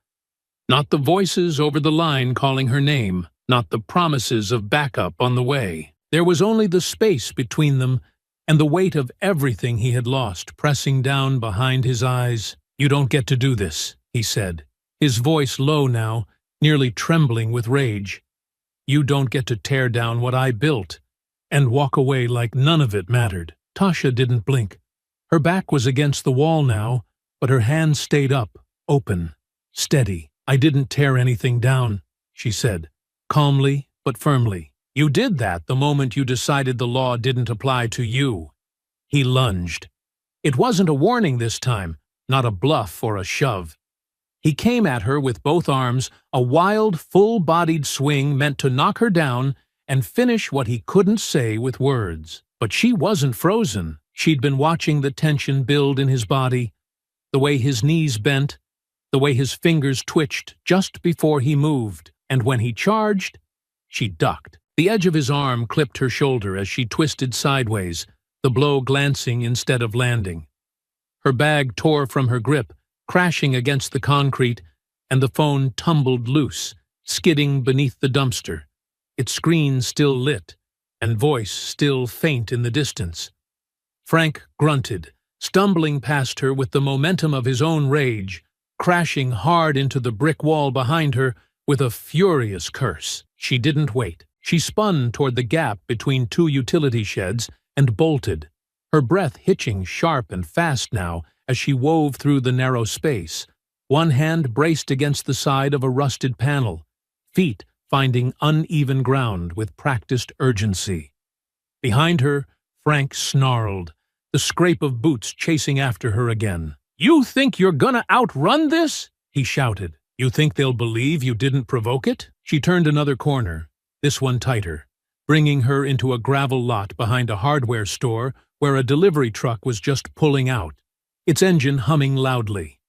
not the voices over the line calling her name, not the promises of backup on the way. There was only the space between them and the weight of everything he had lost pressing down behind his eyes. "You don't get to do this," he said, his voice low now, nearly trembling with rage. "You don't get to tear down what I built and walk away like none of it mattered." Tasha didn't blink. Her back was against the wall now, but her hands stayed up, open, steady. "I didn't tear anything down," she said, calmly but firmly. "You did that the moment you decided the law didn't apply to you." He lunged. It wasn't a warning this time, not a bluff or a shove. He came at her with both arms, a wild, full-bodied swing meant to knock her down and finish what he couldn't say with words. But she wasn't frozen. She'd been watching the tension build in his body, the way his knees bent, the way his fingers twitched just before he moved, and when he charged, she ducked. The edge of his arm clipped her shoulder as she twisted sideways, the blow glancing instead of landing. Her bag tore from her grip, crashing against the concrete, and the phone tumbled loose, skidding beneath the dumpster, its screen still lit, and voice still faint in the distance. Frank grunted, stumbling past her with the momentum of his own rage, crashing hard into the brick wall behind her with a furious curse. She didn't wait. She spun toward the gap between two utility sheds and bolted, her breath hitching sharp and fast now as she wove through the narrow space, one hand braced against the side of a rusted panel, feet finding uneven ground with practiced urgency. Behind her, Frank snarled, the scrape of boots chasing after her again. "You think you're gonna outrun this?" he shouted. "You think they'll believe you didn't provoke it?" She turned another corner, this one tighter, bringing her into a gravel lot behind a hardware store where a delivery truck was just pulling out, its engine humming loudly.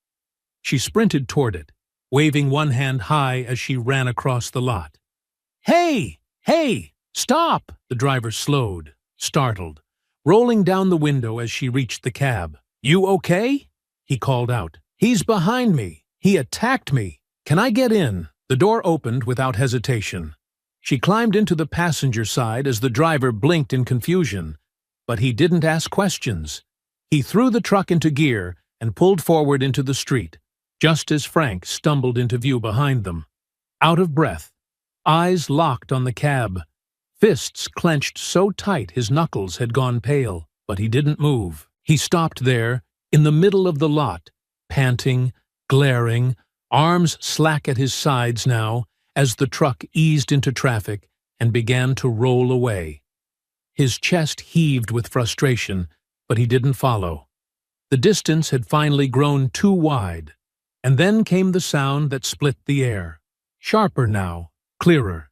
She sprinted toward it, waving one hand high as she ran across the lot. "Hey! Hey! Stop!" The driver slowed, startled, rolling down the window as she reached the cab. "You okay?" he called out. "He's behind me. He attacked me. Can I get in?" The door opened without hesitation. She climbed into the passenger side as the driver blinked in confusion, but he didn't ask questions. He threw the truck into gear and pulled forward into the street, just as Frank stumbled into view behind them. Out of breath, eyes locked on the cab, fists clenched so tight his knuckles had gone pale, but he didn't move. He stopped there, in the middle of the lot, panting, glaring, arms slack at his sides now, as the truck eased into traffic and began to roll away. His chest heaved with frustration, but he didn't follow. The distance had finally grown too wide, and then came the sound that split the air. Sharper now, clearer.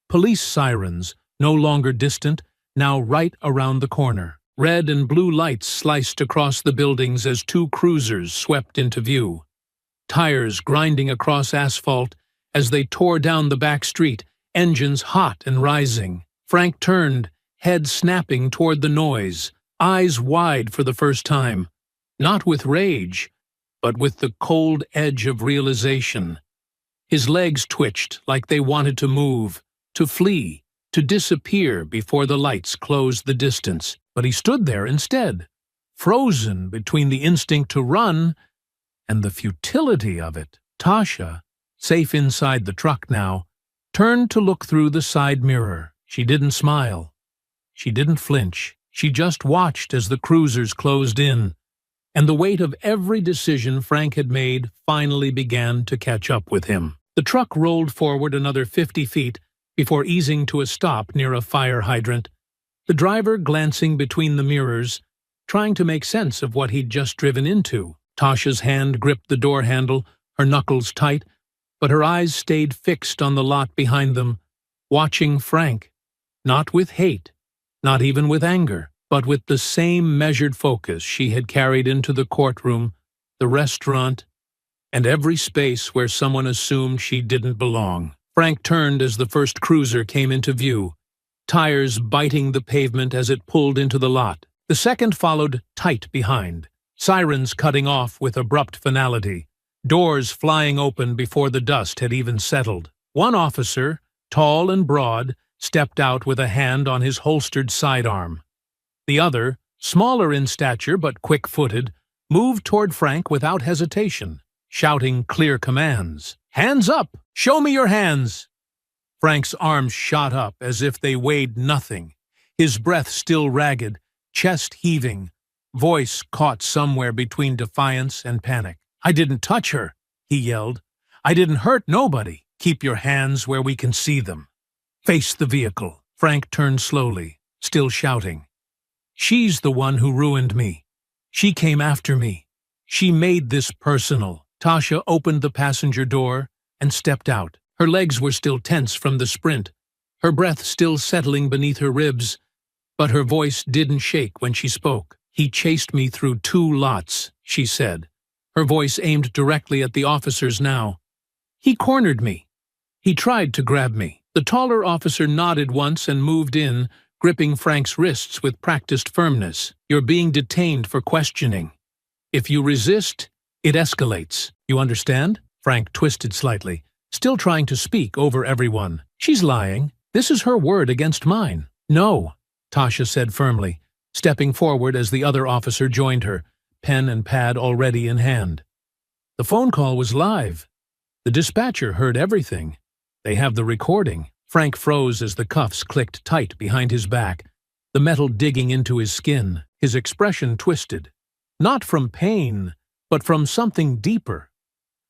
Police sirens, no longer distant, now right around the corner. Red and blue lights sliced across the buildings as two cruisers swept into view. Tires grinding across asphalt as they tore down the back street, engines hot and rising. Frank turned, head snapping toward the noise, eyes wide for the first time, not with rage, but with the cold edge of realization. His legs twitched like they wanted to move, to flee, to disappear before the lights closed the distance. But he stood there instead, frozen between the instinct to run and the futility of it. Tasha, safe inside the truck now, turned to look through the side mirror. She didn't smile. She didn't flinch. She just watched as the cruisers closed in, and the weight of every decision Frank had made finally began to catch up with him. The truck rolled forward another 50 feet before easing to a stop near a fire hydrant, the driver glancing between the mirrors, trying to make sense of what he'd just driven into. Tasha's hand gripped the door handle, her knuckles tight, but her eyes stayed fixed on the lot behind them, watching Frank, not with hate, not even with anger, but with the same measured focus she had carried into the courtroom, the restaurant, and every space where someone assumed she didn't belong. Frank turned as the first cruiser came into view, tires biting the pavement as it pulled into the lot. The second followed tight behind, sirens cutting off with abrupt finality, doors flying open before the dust had even settled. One officer, tall and broad, stepped out with a hand on his holstered sidearm. The other, smaller in stature but quick-footed, moved toward Frank without hesitation, shouting clear commands. "Hands up! Show me your hands!" Frank's arms shot up as if they weighed nothing, his breath still ragged, chest heaving, voice caught somewhere between defiance and panic. "I didn't touch her," he yelled. "I didn't hurt nobody. Keep your hands where we can see them. Face the vehicle." Frank turned slowly, still shouting. "She's the one who ruined me. She came after me. She made this personal." Tasha opened the passenger door and stepped out. Her legs were still tense from the sprint, her breath still settling beneath her ribs, but her voice didn't shake when she spoke. "He chased me through 2 lots, she said, her voice aimed directly at the officers now. "He cornered me. He tried to grab me." The taller officer nodded once and moved in, gripping Frank's wrists with practiced firmness. "You're being detained for questioning. If you resist, it escalates. You understand?" Frank twisted slightly, still trying to speak over everyone. "She's lying. This is her word against mine." "No," Tasha said firmly, stepping forward as the other officer joined her, pen and pad already in hand. "The phone call was live. The dispatcher heard everything. They have the recording." Frank froze as the cuffs clicked tight behind his back, the metal digging into his skin, his expression twisted. Not from pain, but from something deeper.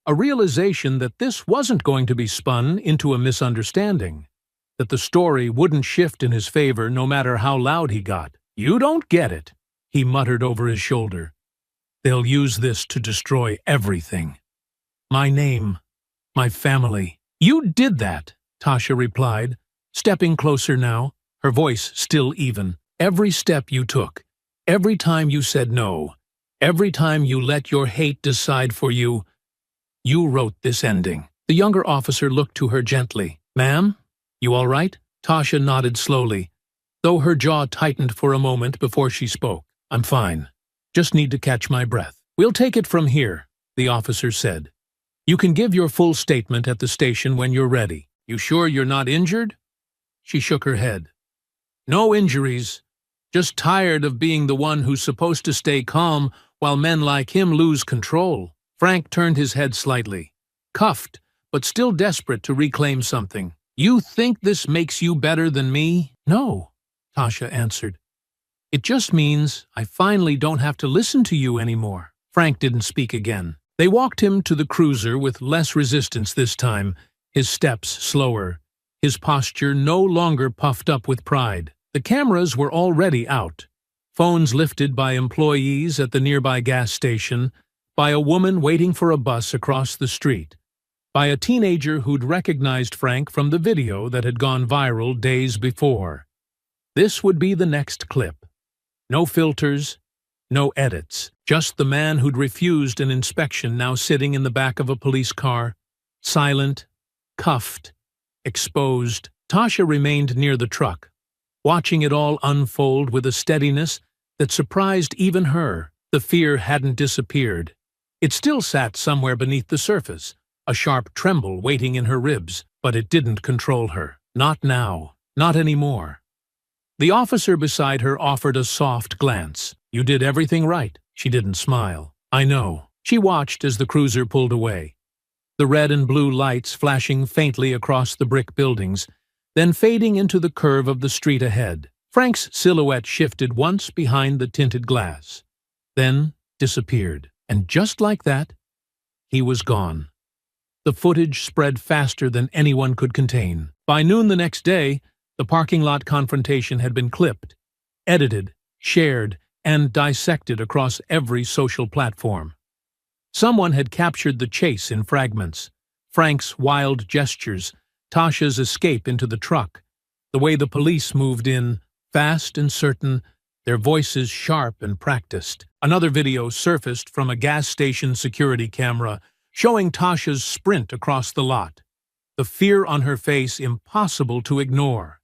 A realization that this wasn't going to be spun into a misunderstanding, that the story wouldn't shift in his favor no matter how loud he got. "You don't get it," he muttered over his shoulder. "They'll use this to destroy everything. My name, my family." "You did that," Tasha replied, stepping closer now, her voice still even. "Every step you took, every time you said no, every time you let your hate decide for you, you wrote this ending." The younger officer looked to her gently. "Ma'am, you all right?" Tasha nodded slowly, though her jaw tightened for a moment before she spoke. "I'm fine. Just need to catch my breath." "We'll take it from here," the officer said. "You can give your full statement at the station when you're ready. You sure you're not injured?" She shook her head. "No injuries. Just tired of being the one who's supposed to stay calm while men like him lose control." Frank turned his head slightly, cuffed, but still desperate to reclaim something. "You think this makes you better than me?" "No," Tasha answered. "It just means I finally don't have to listen to you anymore." Frank didn't speak again. They walked him to the cruiser with less resistance this time, his steps slower, his posture no longer puffed up with pride. The cameras were already out, phones lifted by employees at the nearby gas station, by a woman waiting for a bus across the street, by a teenager who'd recognized Frank from the video that had gone viral days before. This would be the next clip. No filters, no edits, just the man who'd refused an inspection now sitting in the back of a police car, silent, cuffed, exposed. Tasha remained near the truck, watching it all unfold with a steadiness that surprised even her. The fear hadn't disappeared. It still sat somewhere beneath the surface, a sharp tremble waiting in her ribs, but it didn't control her. Not now. Not anymore. The officer beside her offered a soft glance. "You did everything right." She didn't smile. "I know." She watched as the cruiser pulled away, the red and blue lights flashing faintly across the brick buildings, then fading into the curve of the street ahead. Frank's silhouette shifted once behind the tinted glass, then disappeared. And just like that, he was gone. The footage spread faster than anyone could contain. By noon the next day, the parking lot confrontation had been clipped, edited, shared, and dissected across every social platform. Someone had captured the chase in fragments: Frank's wild gestures, Tasha's escape into the truck, the way the police moved in, fast and certain, their voices sharp and practiced. Another video surfaced from a gas station security camera, showing Tasha's sprint across the lot, the fear on her face impossible to ignore,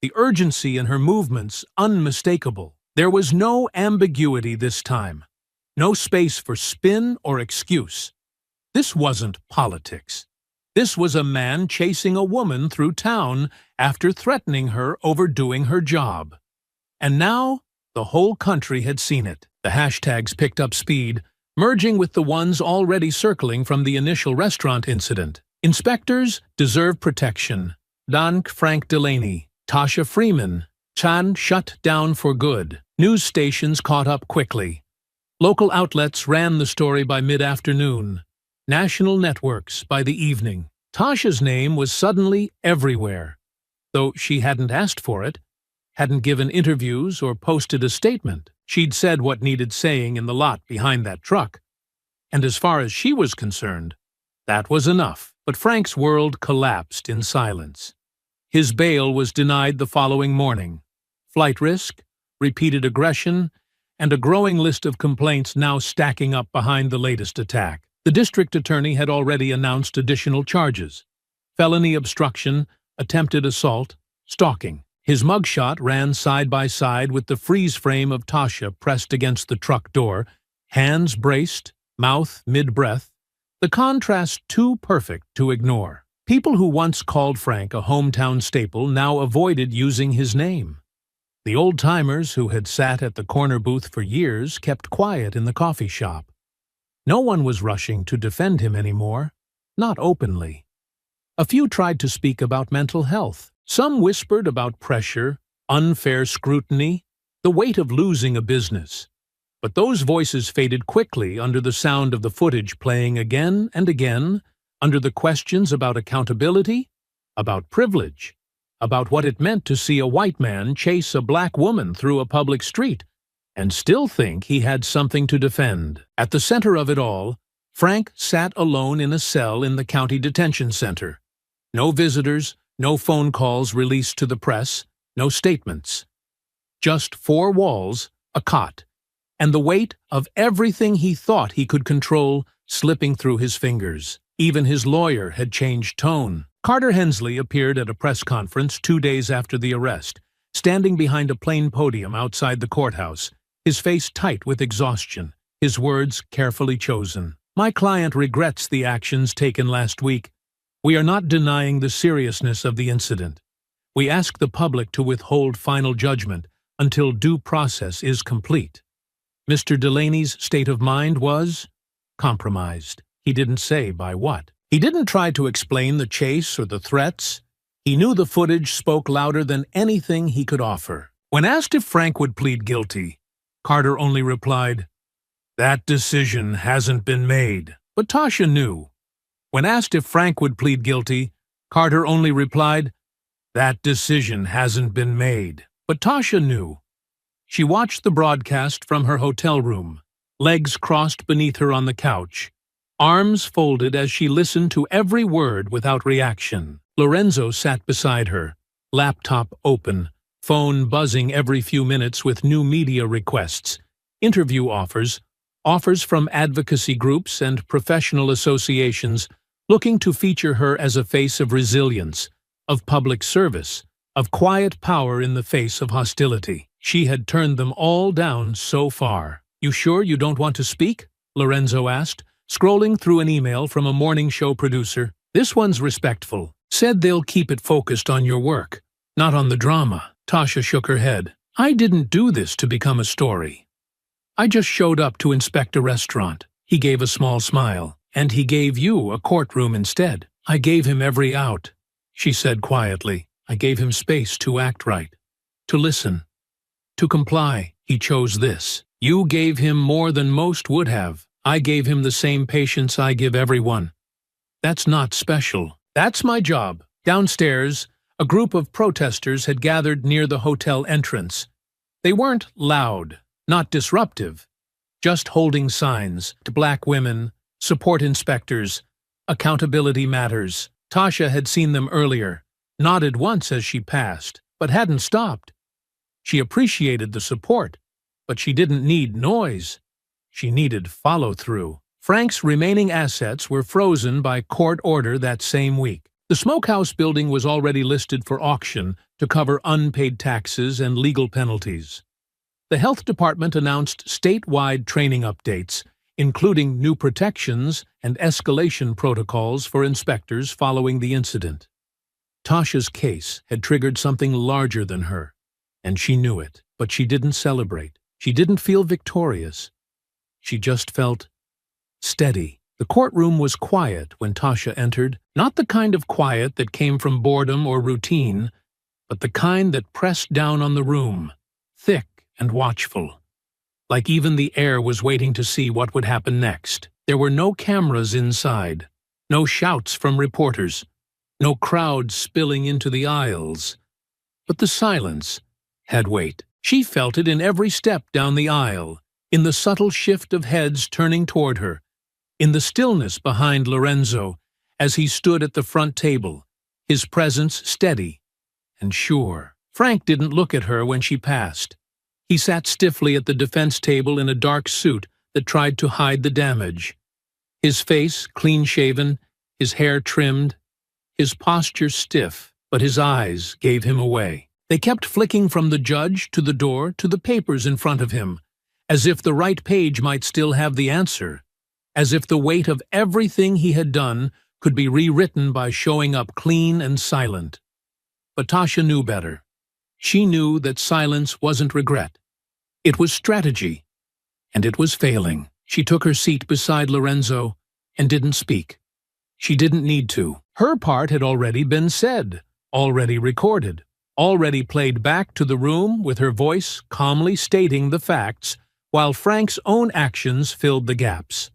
the urgency in her movements unmistakable. There was no ambiguity this time, no space for spin or excuse. This wasn't politics. This was a man chasing a woman through town after threatening her over doing her job. And now, the whole country had seen it. The hashtags picked up speed, merging with the ones already circling from the initial restaurant incident. Inspectors deserve protection. Dank Frank Delaney. Tasha Freeman. Chan shut down for good. News stations caught up quickly. Local outlets ran the story by mid-afternoon. National networks by the evening. Tasha's name was suddenly everywhere, though she hadn't asked for it, hadn't given interviews or posted a statement. She'd said what needed saying in the lot behind that truck. And as far as she was concerned, that was enough. But Frank's world collapsed in silence. His bail was denied the following morning. Flight risk, repeated aggression, and a growing list of complaints now stacking up behind the latest attack. The district attorney had already announced additional charges: felony obstruction, attempted assault, stalking. His mugshot ran side by side with the freeze frame of Tasha pressed against the truck door, hands braced, mouth mid-breath, the contrast too perfect to ignore. People who once called Frank a hometown staple now avoided using his name. The old-timers who had sat at the corner booth for years kept quiet in the coffee shop. No one was rushing to defend him anymore, not openly. A few tried to speak about mental health. Some whispered about pressure, unfair scrutiny, the weight of losing a business. But those voices faded quickly under the sound of the footage playing again and again, under the questions about accountability, about privilege, about what it meant to see a white man chase a black woman through a public street and still think he had something to defend. At the center of it all, Frank sat alone in a cell in the county detention center. No visitors, no phone calls released to the press, no statements. Just four walls, a cot, and the weight of everything he thought he could control slipping through his fingers. Even his lawyer had changed tone. Carter Hensley appeared at a press conference 2 days after the arrest, standing behind a plain podium outside the courthouse, his face tight with exhaustion, his words carefully chosen. "My client regrets the actions taken last week. We are not denying the seriousness of the incident. We ask the public to withhold final judgment until due process is complete." Mr. Delaney's state of mind was compromised. He didn't say by what. He didn't try to explain the chase or the threats. He knew the footage spoke louder than anything he could offer. When asked if Frank would plead guilty, Carter only replied, "That decision hasn't been made." But Tasha knew. When asked if Frank would plead guilty, Carter only replied, "That decision hasn't been made." But Tasha knew. She watched the broadcast from her hotel room, legs crossed beneath her on the couch, arms folded as she listened to every word without reaction. Lorenzo sat beside her, laptop open, phone buzzing every few minutes with new media requests, interview offers from advocacy groups and professional associations looking to feature her as a face of resilience, of public service, of quiet power in the face of hostility. She had turned them all down so far. "You sure you don't want to speak?" Lorenzo asked, scrolling through an email from a morning show producer. "This one's respectful. Said they'll keep it focused on your work, not on the drama." Tasha shook her head. "I didn't do this to become a story. I just showed up to inspect a restaurant." He gave a small smile. "And he gave you a courtroom instead." "I gave him every out," she said quietly. "I gave him space to act right, to listen, to comply. He chose this. You gave him more than most would have. I gave him the same patience I give everyone. That's not special. That's my job." Downstairs, a group of protesters had gathered near the hotel entrance. They weren't loud, not disruptive, just holding signs to black women, support inspectors, accountability matters. Tasha had seen them earlier, nodded once as she passed, but hadn't stopped. She appreciated the support, but she didn't need noise. She needed follow-through. Frank's remaining assets were frozen by court order that same week. The smokehouse building was already listed for auction to cover unpaid taxes and legal penalties. The health department announced statewide training updates, including new protections and escalation protocols for inspectors following the incident. Tasha's case had triggered something larger than her, and she knew it, but she didn't celebrate. She didn't feel victorious. She just felt steady. The courtroom was quiet when Tasha entered, not the kind of quiet that came from boredom or routine, but the kind that pressed down on the room, thick and watchful, like even the air was waiting to see what would happen next. There were no cameras inside, no shouts from reporters, no crowd spilling into the aisles. But the silence had weight. She felt it in every step down the aisle, in the subtle shift of heads turning toward her, in the stillness behind Lorenzo as he stood at the front table, his presence steady and sure. Frank didn't look at her when she passed. He sat stiffly at the defense table in a dark suit that tried to hide the damage. His face clean-shaven, his hair trimmed, his posture stiff, but his eyes gave him away. They kept flicking from the judge to the door to the papers in front of him, as if the right page might still have the answer, as if the weight of everything he had done could be rewritten by showing up clean and silent. But Tasha knew better. She knew that silence wasn't regret. It was strategy, and it was failing. She took her seat beside Lorenzo and didn't speak. She didn't need to. Her part had already been said, already recorded, already played back to the room with her voice calmly stating the facts, while Frank's own actions filled the gaps.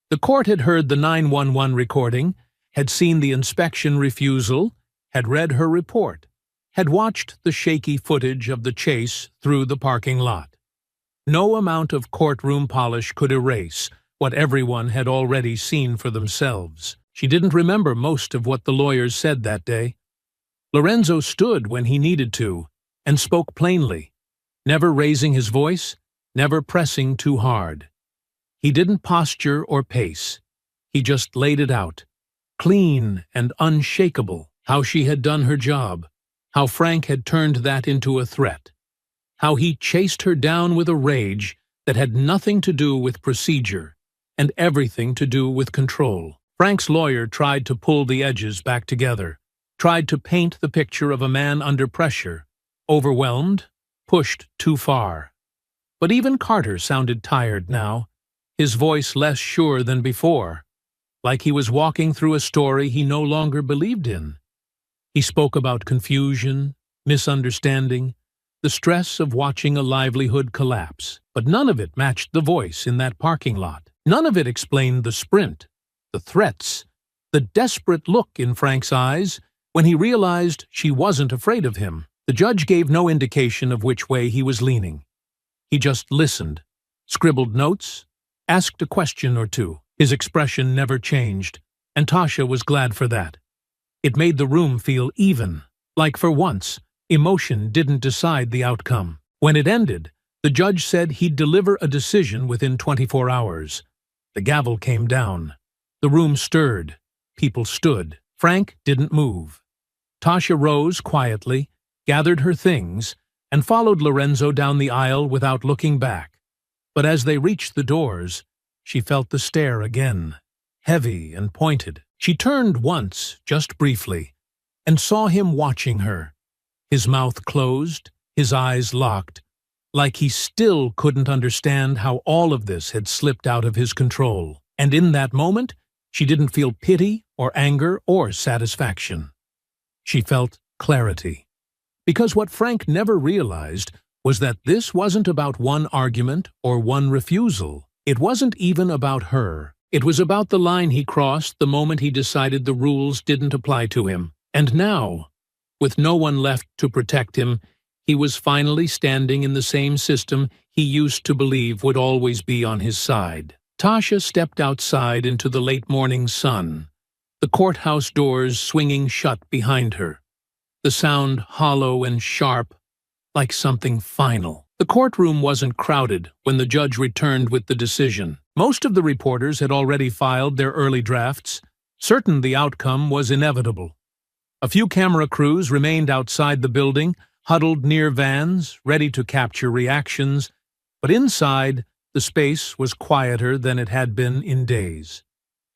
The court had heard the 911 recording, had seen the inspection refusal, had read her report, had watched the shaky footage of the chase through the parking lot. No amount of courtroom polish could erase what everyone had already seen for themselves. She didn't remember most of what the lawyers said that day. Lorenzo stood when he needed to and spoke plainly, never raising his voice, never pressing too hard. He didn't posture or pace. He just laid it out, clean and unshakable, how she had done her job, how Frank had turned that into a threat, how he chased her down with a rage that had nothing to do with procedure and everything to do with control. Frank's lawyer tried to pull the edges back together, tried to paint the picture of a man under pressure, overwhelmed, pushed too far. But even Carter sounded tired now, his voice less sure than before, like he was walking through a story he no longer believed in. He spoke about confusion, misunderstanding, the stress of watching a livelihood collapse, but none of it matched the voice in that parking lot. None of it explained the sprint, the threats, the desperate look in Frank's eyes when he realized she wasn't afraid of him. The judge gave no indication of which way he was leaning. He just listened, scribbled notes, asked a question or two. His expression never changed, and Tasha was glad for that. It made the room feel even, like for once, emotion didn't decide the outcome. When it ended, the judge said he'd deliver a decision within 24 hours. The gavel came down. The room stirred. People stood. Frank didn't move. Tasha rose quietly, gathered her things, and followed Lorenzo down the aisle without looking back. But as they reached the doors, she felt the stare again, heavy and pointed. She turned once, just briefly, and saw him watching her, his mouth closed, his eyes locked, like he still couldn't understand how all of this had slipped out of his control. And in that moment, she didn't feel pity or anger or satisfaction. She felt clarity. Because what Frank never realized was that this wasn't about one argument or one refusal. It wasn't even about her. It was about the line he crossed the moment he decided the rules didn't apply to him. And now, with no one left to protect him, he was finally standing in the same system he used to believe would always be on his side. Tasha stepped outside into the late morning sun, the courthouse doors swinging shut behind her, the sound hollow and sharp, like something final. The courtroom wasn't crowded when the judge returned with the decision. Most of the reporters had already filed their early drafts, certain the outcome was inevitable. A few camera crews remained outside the building, huddled near vans, ready to capture reactions, but inside, the space was quieter than it had been in days.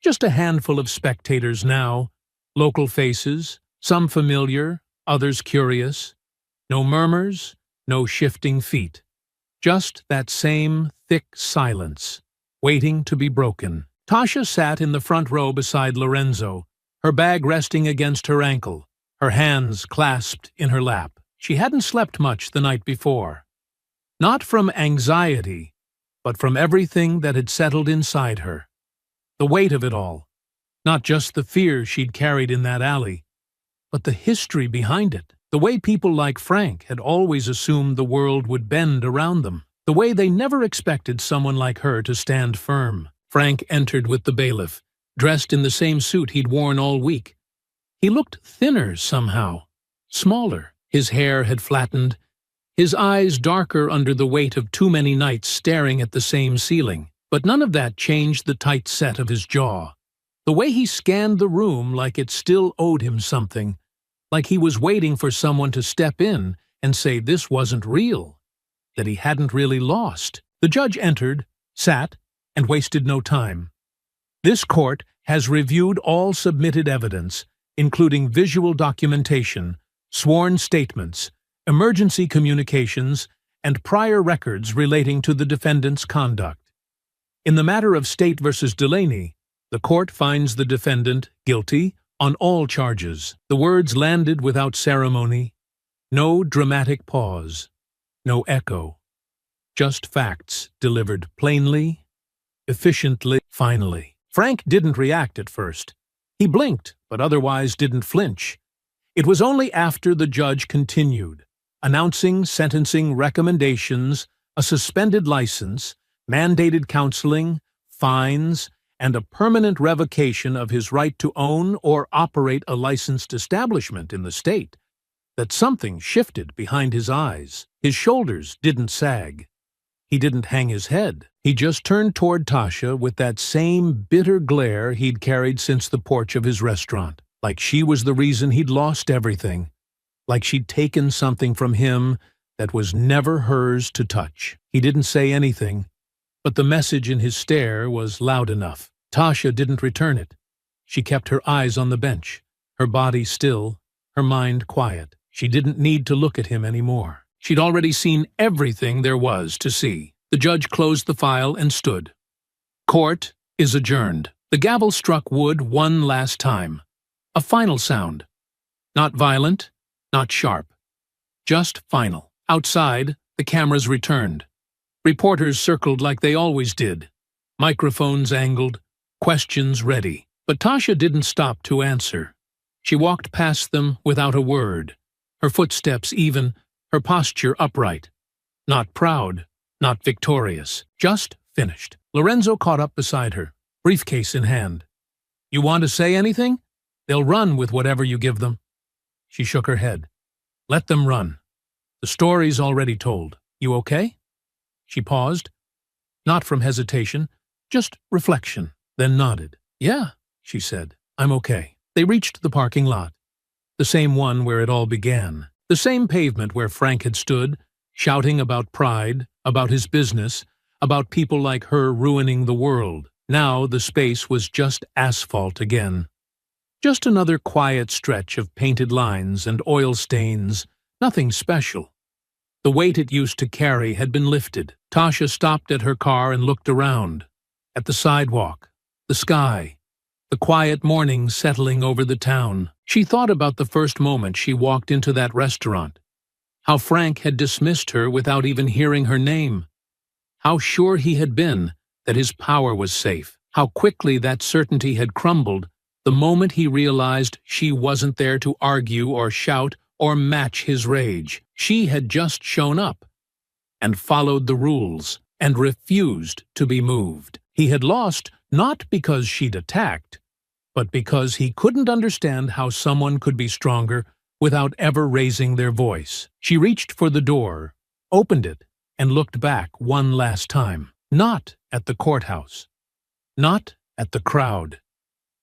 Just a handful of spectators now, local faces, some familiar, others curious. No murmurs, no shifting feet. Just that same thick silence, waiting to be broken. Tasha sat in the front row beside Lorenzo, her bag resting against her ankle, her hands clasped in her lap. She hadn't slept much the night before. Not from anxiety, but from everything that had settled inside her. The weight of it all. Not just the fear she'd carried in that alley, but the history behind it. The way people like Frank had always assumed the world would bend around them. The way they never expected someone like her to stand firm. Frank entered with the bailiff, dressed in the same suit he'd worn all week. He looked thinner somehow, smaller. His hair had flattened, his eyes darker under the weight of too many nights staring at the same ceiling. But none of that changed the tight set of his jaw. The way he scanned the room like it still owed him something, like he was waiting for someone to step in and say this wasn't real, that he hadn't really lost. The judge entered, sat, and wasted no time. This court has reviewed all submitted evidence, including visual documentation, sworn statements, emergency communications, and prior records relating to the defendant's conduct. In the matter of State versus Delaney, the court finds the defendant guilty on all charges. The words landed without ceremony, no dramatic pause, no echo. Just facts delivered plainly, efficiently, finally. Frank didn't react at first. He blinked, but otherwise didn't flinch. It was only after the judge continued, announcing sentencing recommendations, a suspended license, mandated counseling, fines, and a permanent revocation of his right to own or operate a licensed establishment in the state, that something shifted behind his eyes. His shoulders didn't sag. He didn't hang his head. He just turned toward Tasha with that same bitter glare he'd carried since the porch of his restaurant, like she was the reason he'd lost everything, like she'd taken something from him that was never hers to touch. He didn't say anything, but the message in his stare was loud enough. Tasha didn't return it. She kept her eyes on the bench, her body still, her mind quiet. She didn't need to look at him anymore. She'd already seen everything there was to see. The judge closed the file and stood. Court is adjourned. The gavel struck wood one last time. A final sound. Not violent, not sharp. Just final. Outside, the cameras returned. Reporters circled like they always did. Microphones angled, questions ready. But Tasha didn't stop to answer. She walked past them without a word, her footsteps even, her posture upright. Not proud, not victorious, just finished. Lorenzo caught up beside her, briefcase in hand. You want to say anything? They'll run with whatever you give them. She shook her head. Let them run. The story's already told. You okay? She paused, not from hesitation, just reflection, then nodded. Yeah, she said. I'm okay. They reached the parking lot, the same one where it all began, the same pavement where Frank had stood, shouting about pride, about his business, about people like her ruining the world. Now the space was just asphalt again. Just another quiet stretch of painted lines and oil stains, nothing special. The weight it used to carry had been lifted. Tasha stopped at her car and looked around. At the sidewalk, the sky, the quiet morning settling over the town. She thought about the first moment she walked into that restaurant. How Frank had dismissed her without even hearing her name. How sure he had been that his power was safe. How quickly that certainty had crumbled the moment he realized she wasn't there to argue or shout or match his rage. She had just shown up and followed the rules and refused to be moved. He had lost not because she'd attacked, but because he couldn't understand how someone could be stronger without ever raising their voice. She reached for the door, opened it, and looked back one last time. Not at the courthouse, not at the crowd,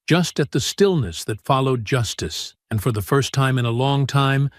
just at the stillness that followed justice, and for the first time in a long time,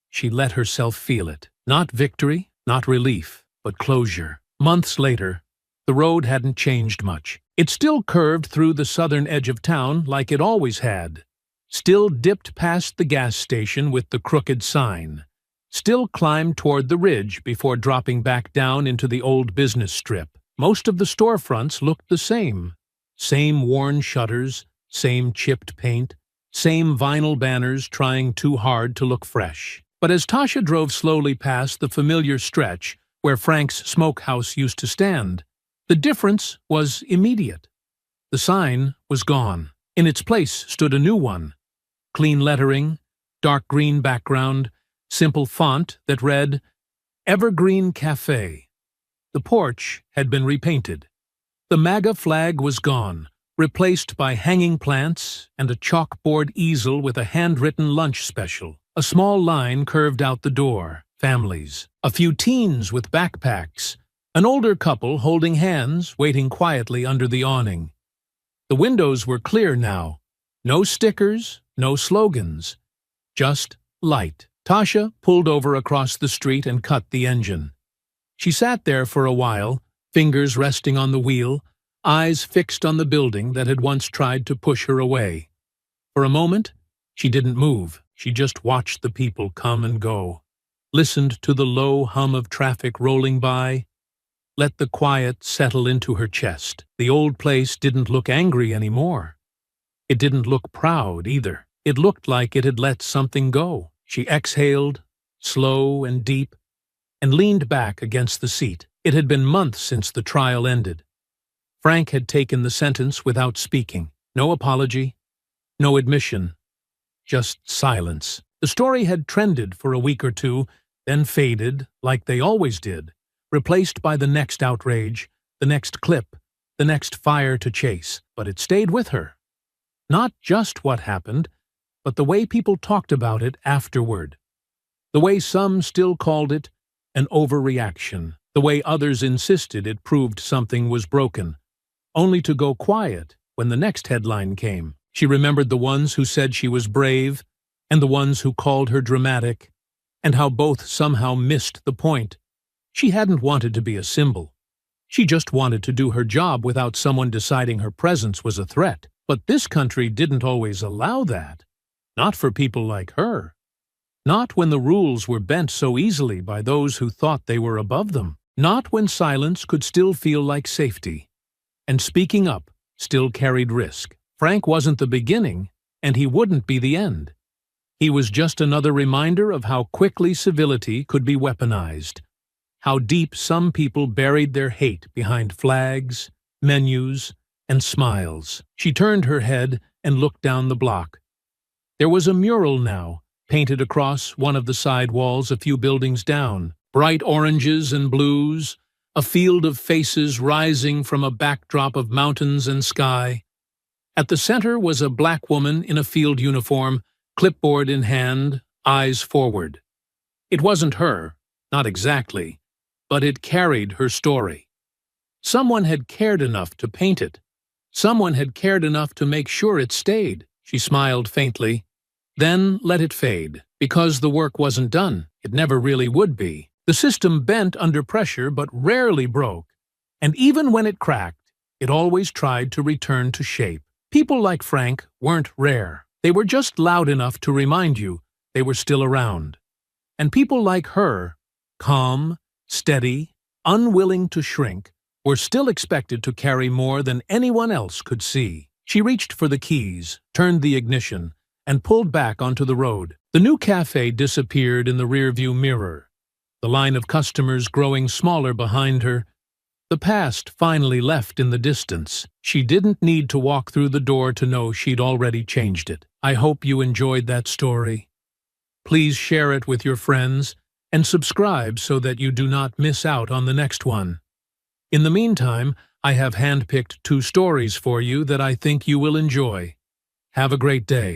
she let herself feel it. Not victory, not relief, but closure. Months later, the road hadn't changed much. It still curved through the southern edge of town like it always had, still dipped past the gas station with the crooked sign, still climbed toward the ridge before dropping back down into the old business strip. Most of the storefronts looked the same. Same worn shutters, same chipped paint, same vinyl banners trying too hard to look fresh. But as Tasha drove slowly past the familiar stretch where Frank's smokehouse used to stand, the difference was immediate. The sign was gone. In its place stood a new one. Clean lettering, dark green background, simple font that read, Evergreen Cafe. The porch had been repainted. The MAGA flag was gone, replaced by hanging plants and a chalkboard easel with a handwritten lunch special. A small line curved out the door. Families. A few teens with backpacks. An older couple holding hands, waiting quietly under the awning. The windows were clear now. No stickers, no slogans. Just light. Tasha pulled over across the street and cut the engine. She sat there for a while, fingers resting on the wheel, eyes fixed on the building that had once tried to push her away. For a moment, she didn't move. She just watched the people come and go, listened to the low hum of traffic rolling by, let the quiet settle into her chest. The old place didn't look angry anymore. It didn't look proud either. It looked like it had let something go. She exhaled, slow and deep, and leaned back against the seat. It had been months since the trial ended. Frank had taken the sentence without speaking. No apology, no admission, just silence. The story had trended for a week or two, then faded, like they always did, replaced by the next outrage, the next clip, the next fire to chase. But it stayed with her. Not just what happened, but the way people talked about it afterward. The way some still called it an overreaction. The way others insisted it proved something was broken, only to go quiet when the next headline came. She remembered the ones who said she was brave and the ones who called her dramatic, and how both somehow missed the point. She hadn't wanted to be a symbol. She just wanted to do her job without someone deciding her presence was a threat. But this country didn't always allow that. Not for people like her. Not when the rules were bent so easily by those who thought they were above them. Not when silence could still feel like safety, and speaking up still carried risk. Frank wasn't the beginning, and he wouldn't be the end. He was just another reminder of how quickly civility could be weaponized, how deep some people buried their hate behind flags, menus, and smiles. She turned her head and looked down the block. There was a mural now, painted across one of the side walls a few buildings down. Bright oranges and blues, a field of faces rising from a backdrop of mountains and sky. At the center was a black woman in a field uniform, clipboard in hand, eyes forward. It wasn't her, not exactly, but it carried her story. Someone had cared enough to paint it. Someone had cared enough to make sure it stayed. She smiled faintly, then let it fade, because the work wasn't done. It never really would be. The system bent under pressure but rarely broke, and even when it cracked, it always tried to return to shape. People like Frank weren't rare. They were just loud enough to remind you they were still around. And people like her, calm, steady, unwilling to shrink, were still expected to carry more than anyone else could see. She reached for the keys, turned the ignition, and pulled back onto the road. The new cafe disappeared in the rearview mirror, the line of customers growing smaller behind her. The past finally left in the distance. She didn't need to walk through the door to know she'd already changed it. I hope you enjoyed that story. Please share it with your friends and subscribe so that you do not miss out on the next one. In the meantime, I have handpicked 2 stories for you that I think you will enjoy. Have a great day.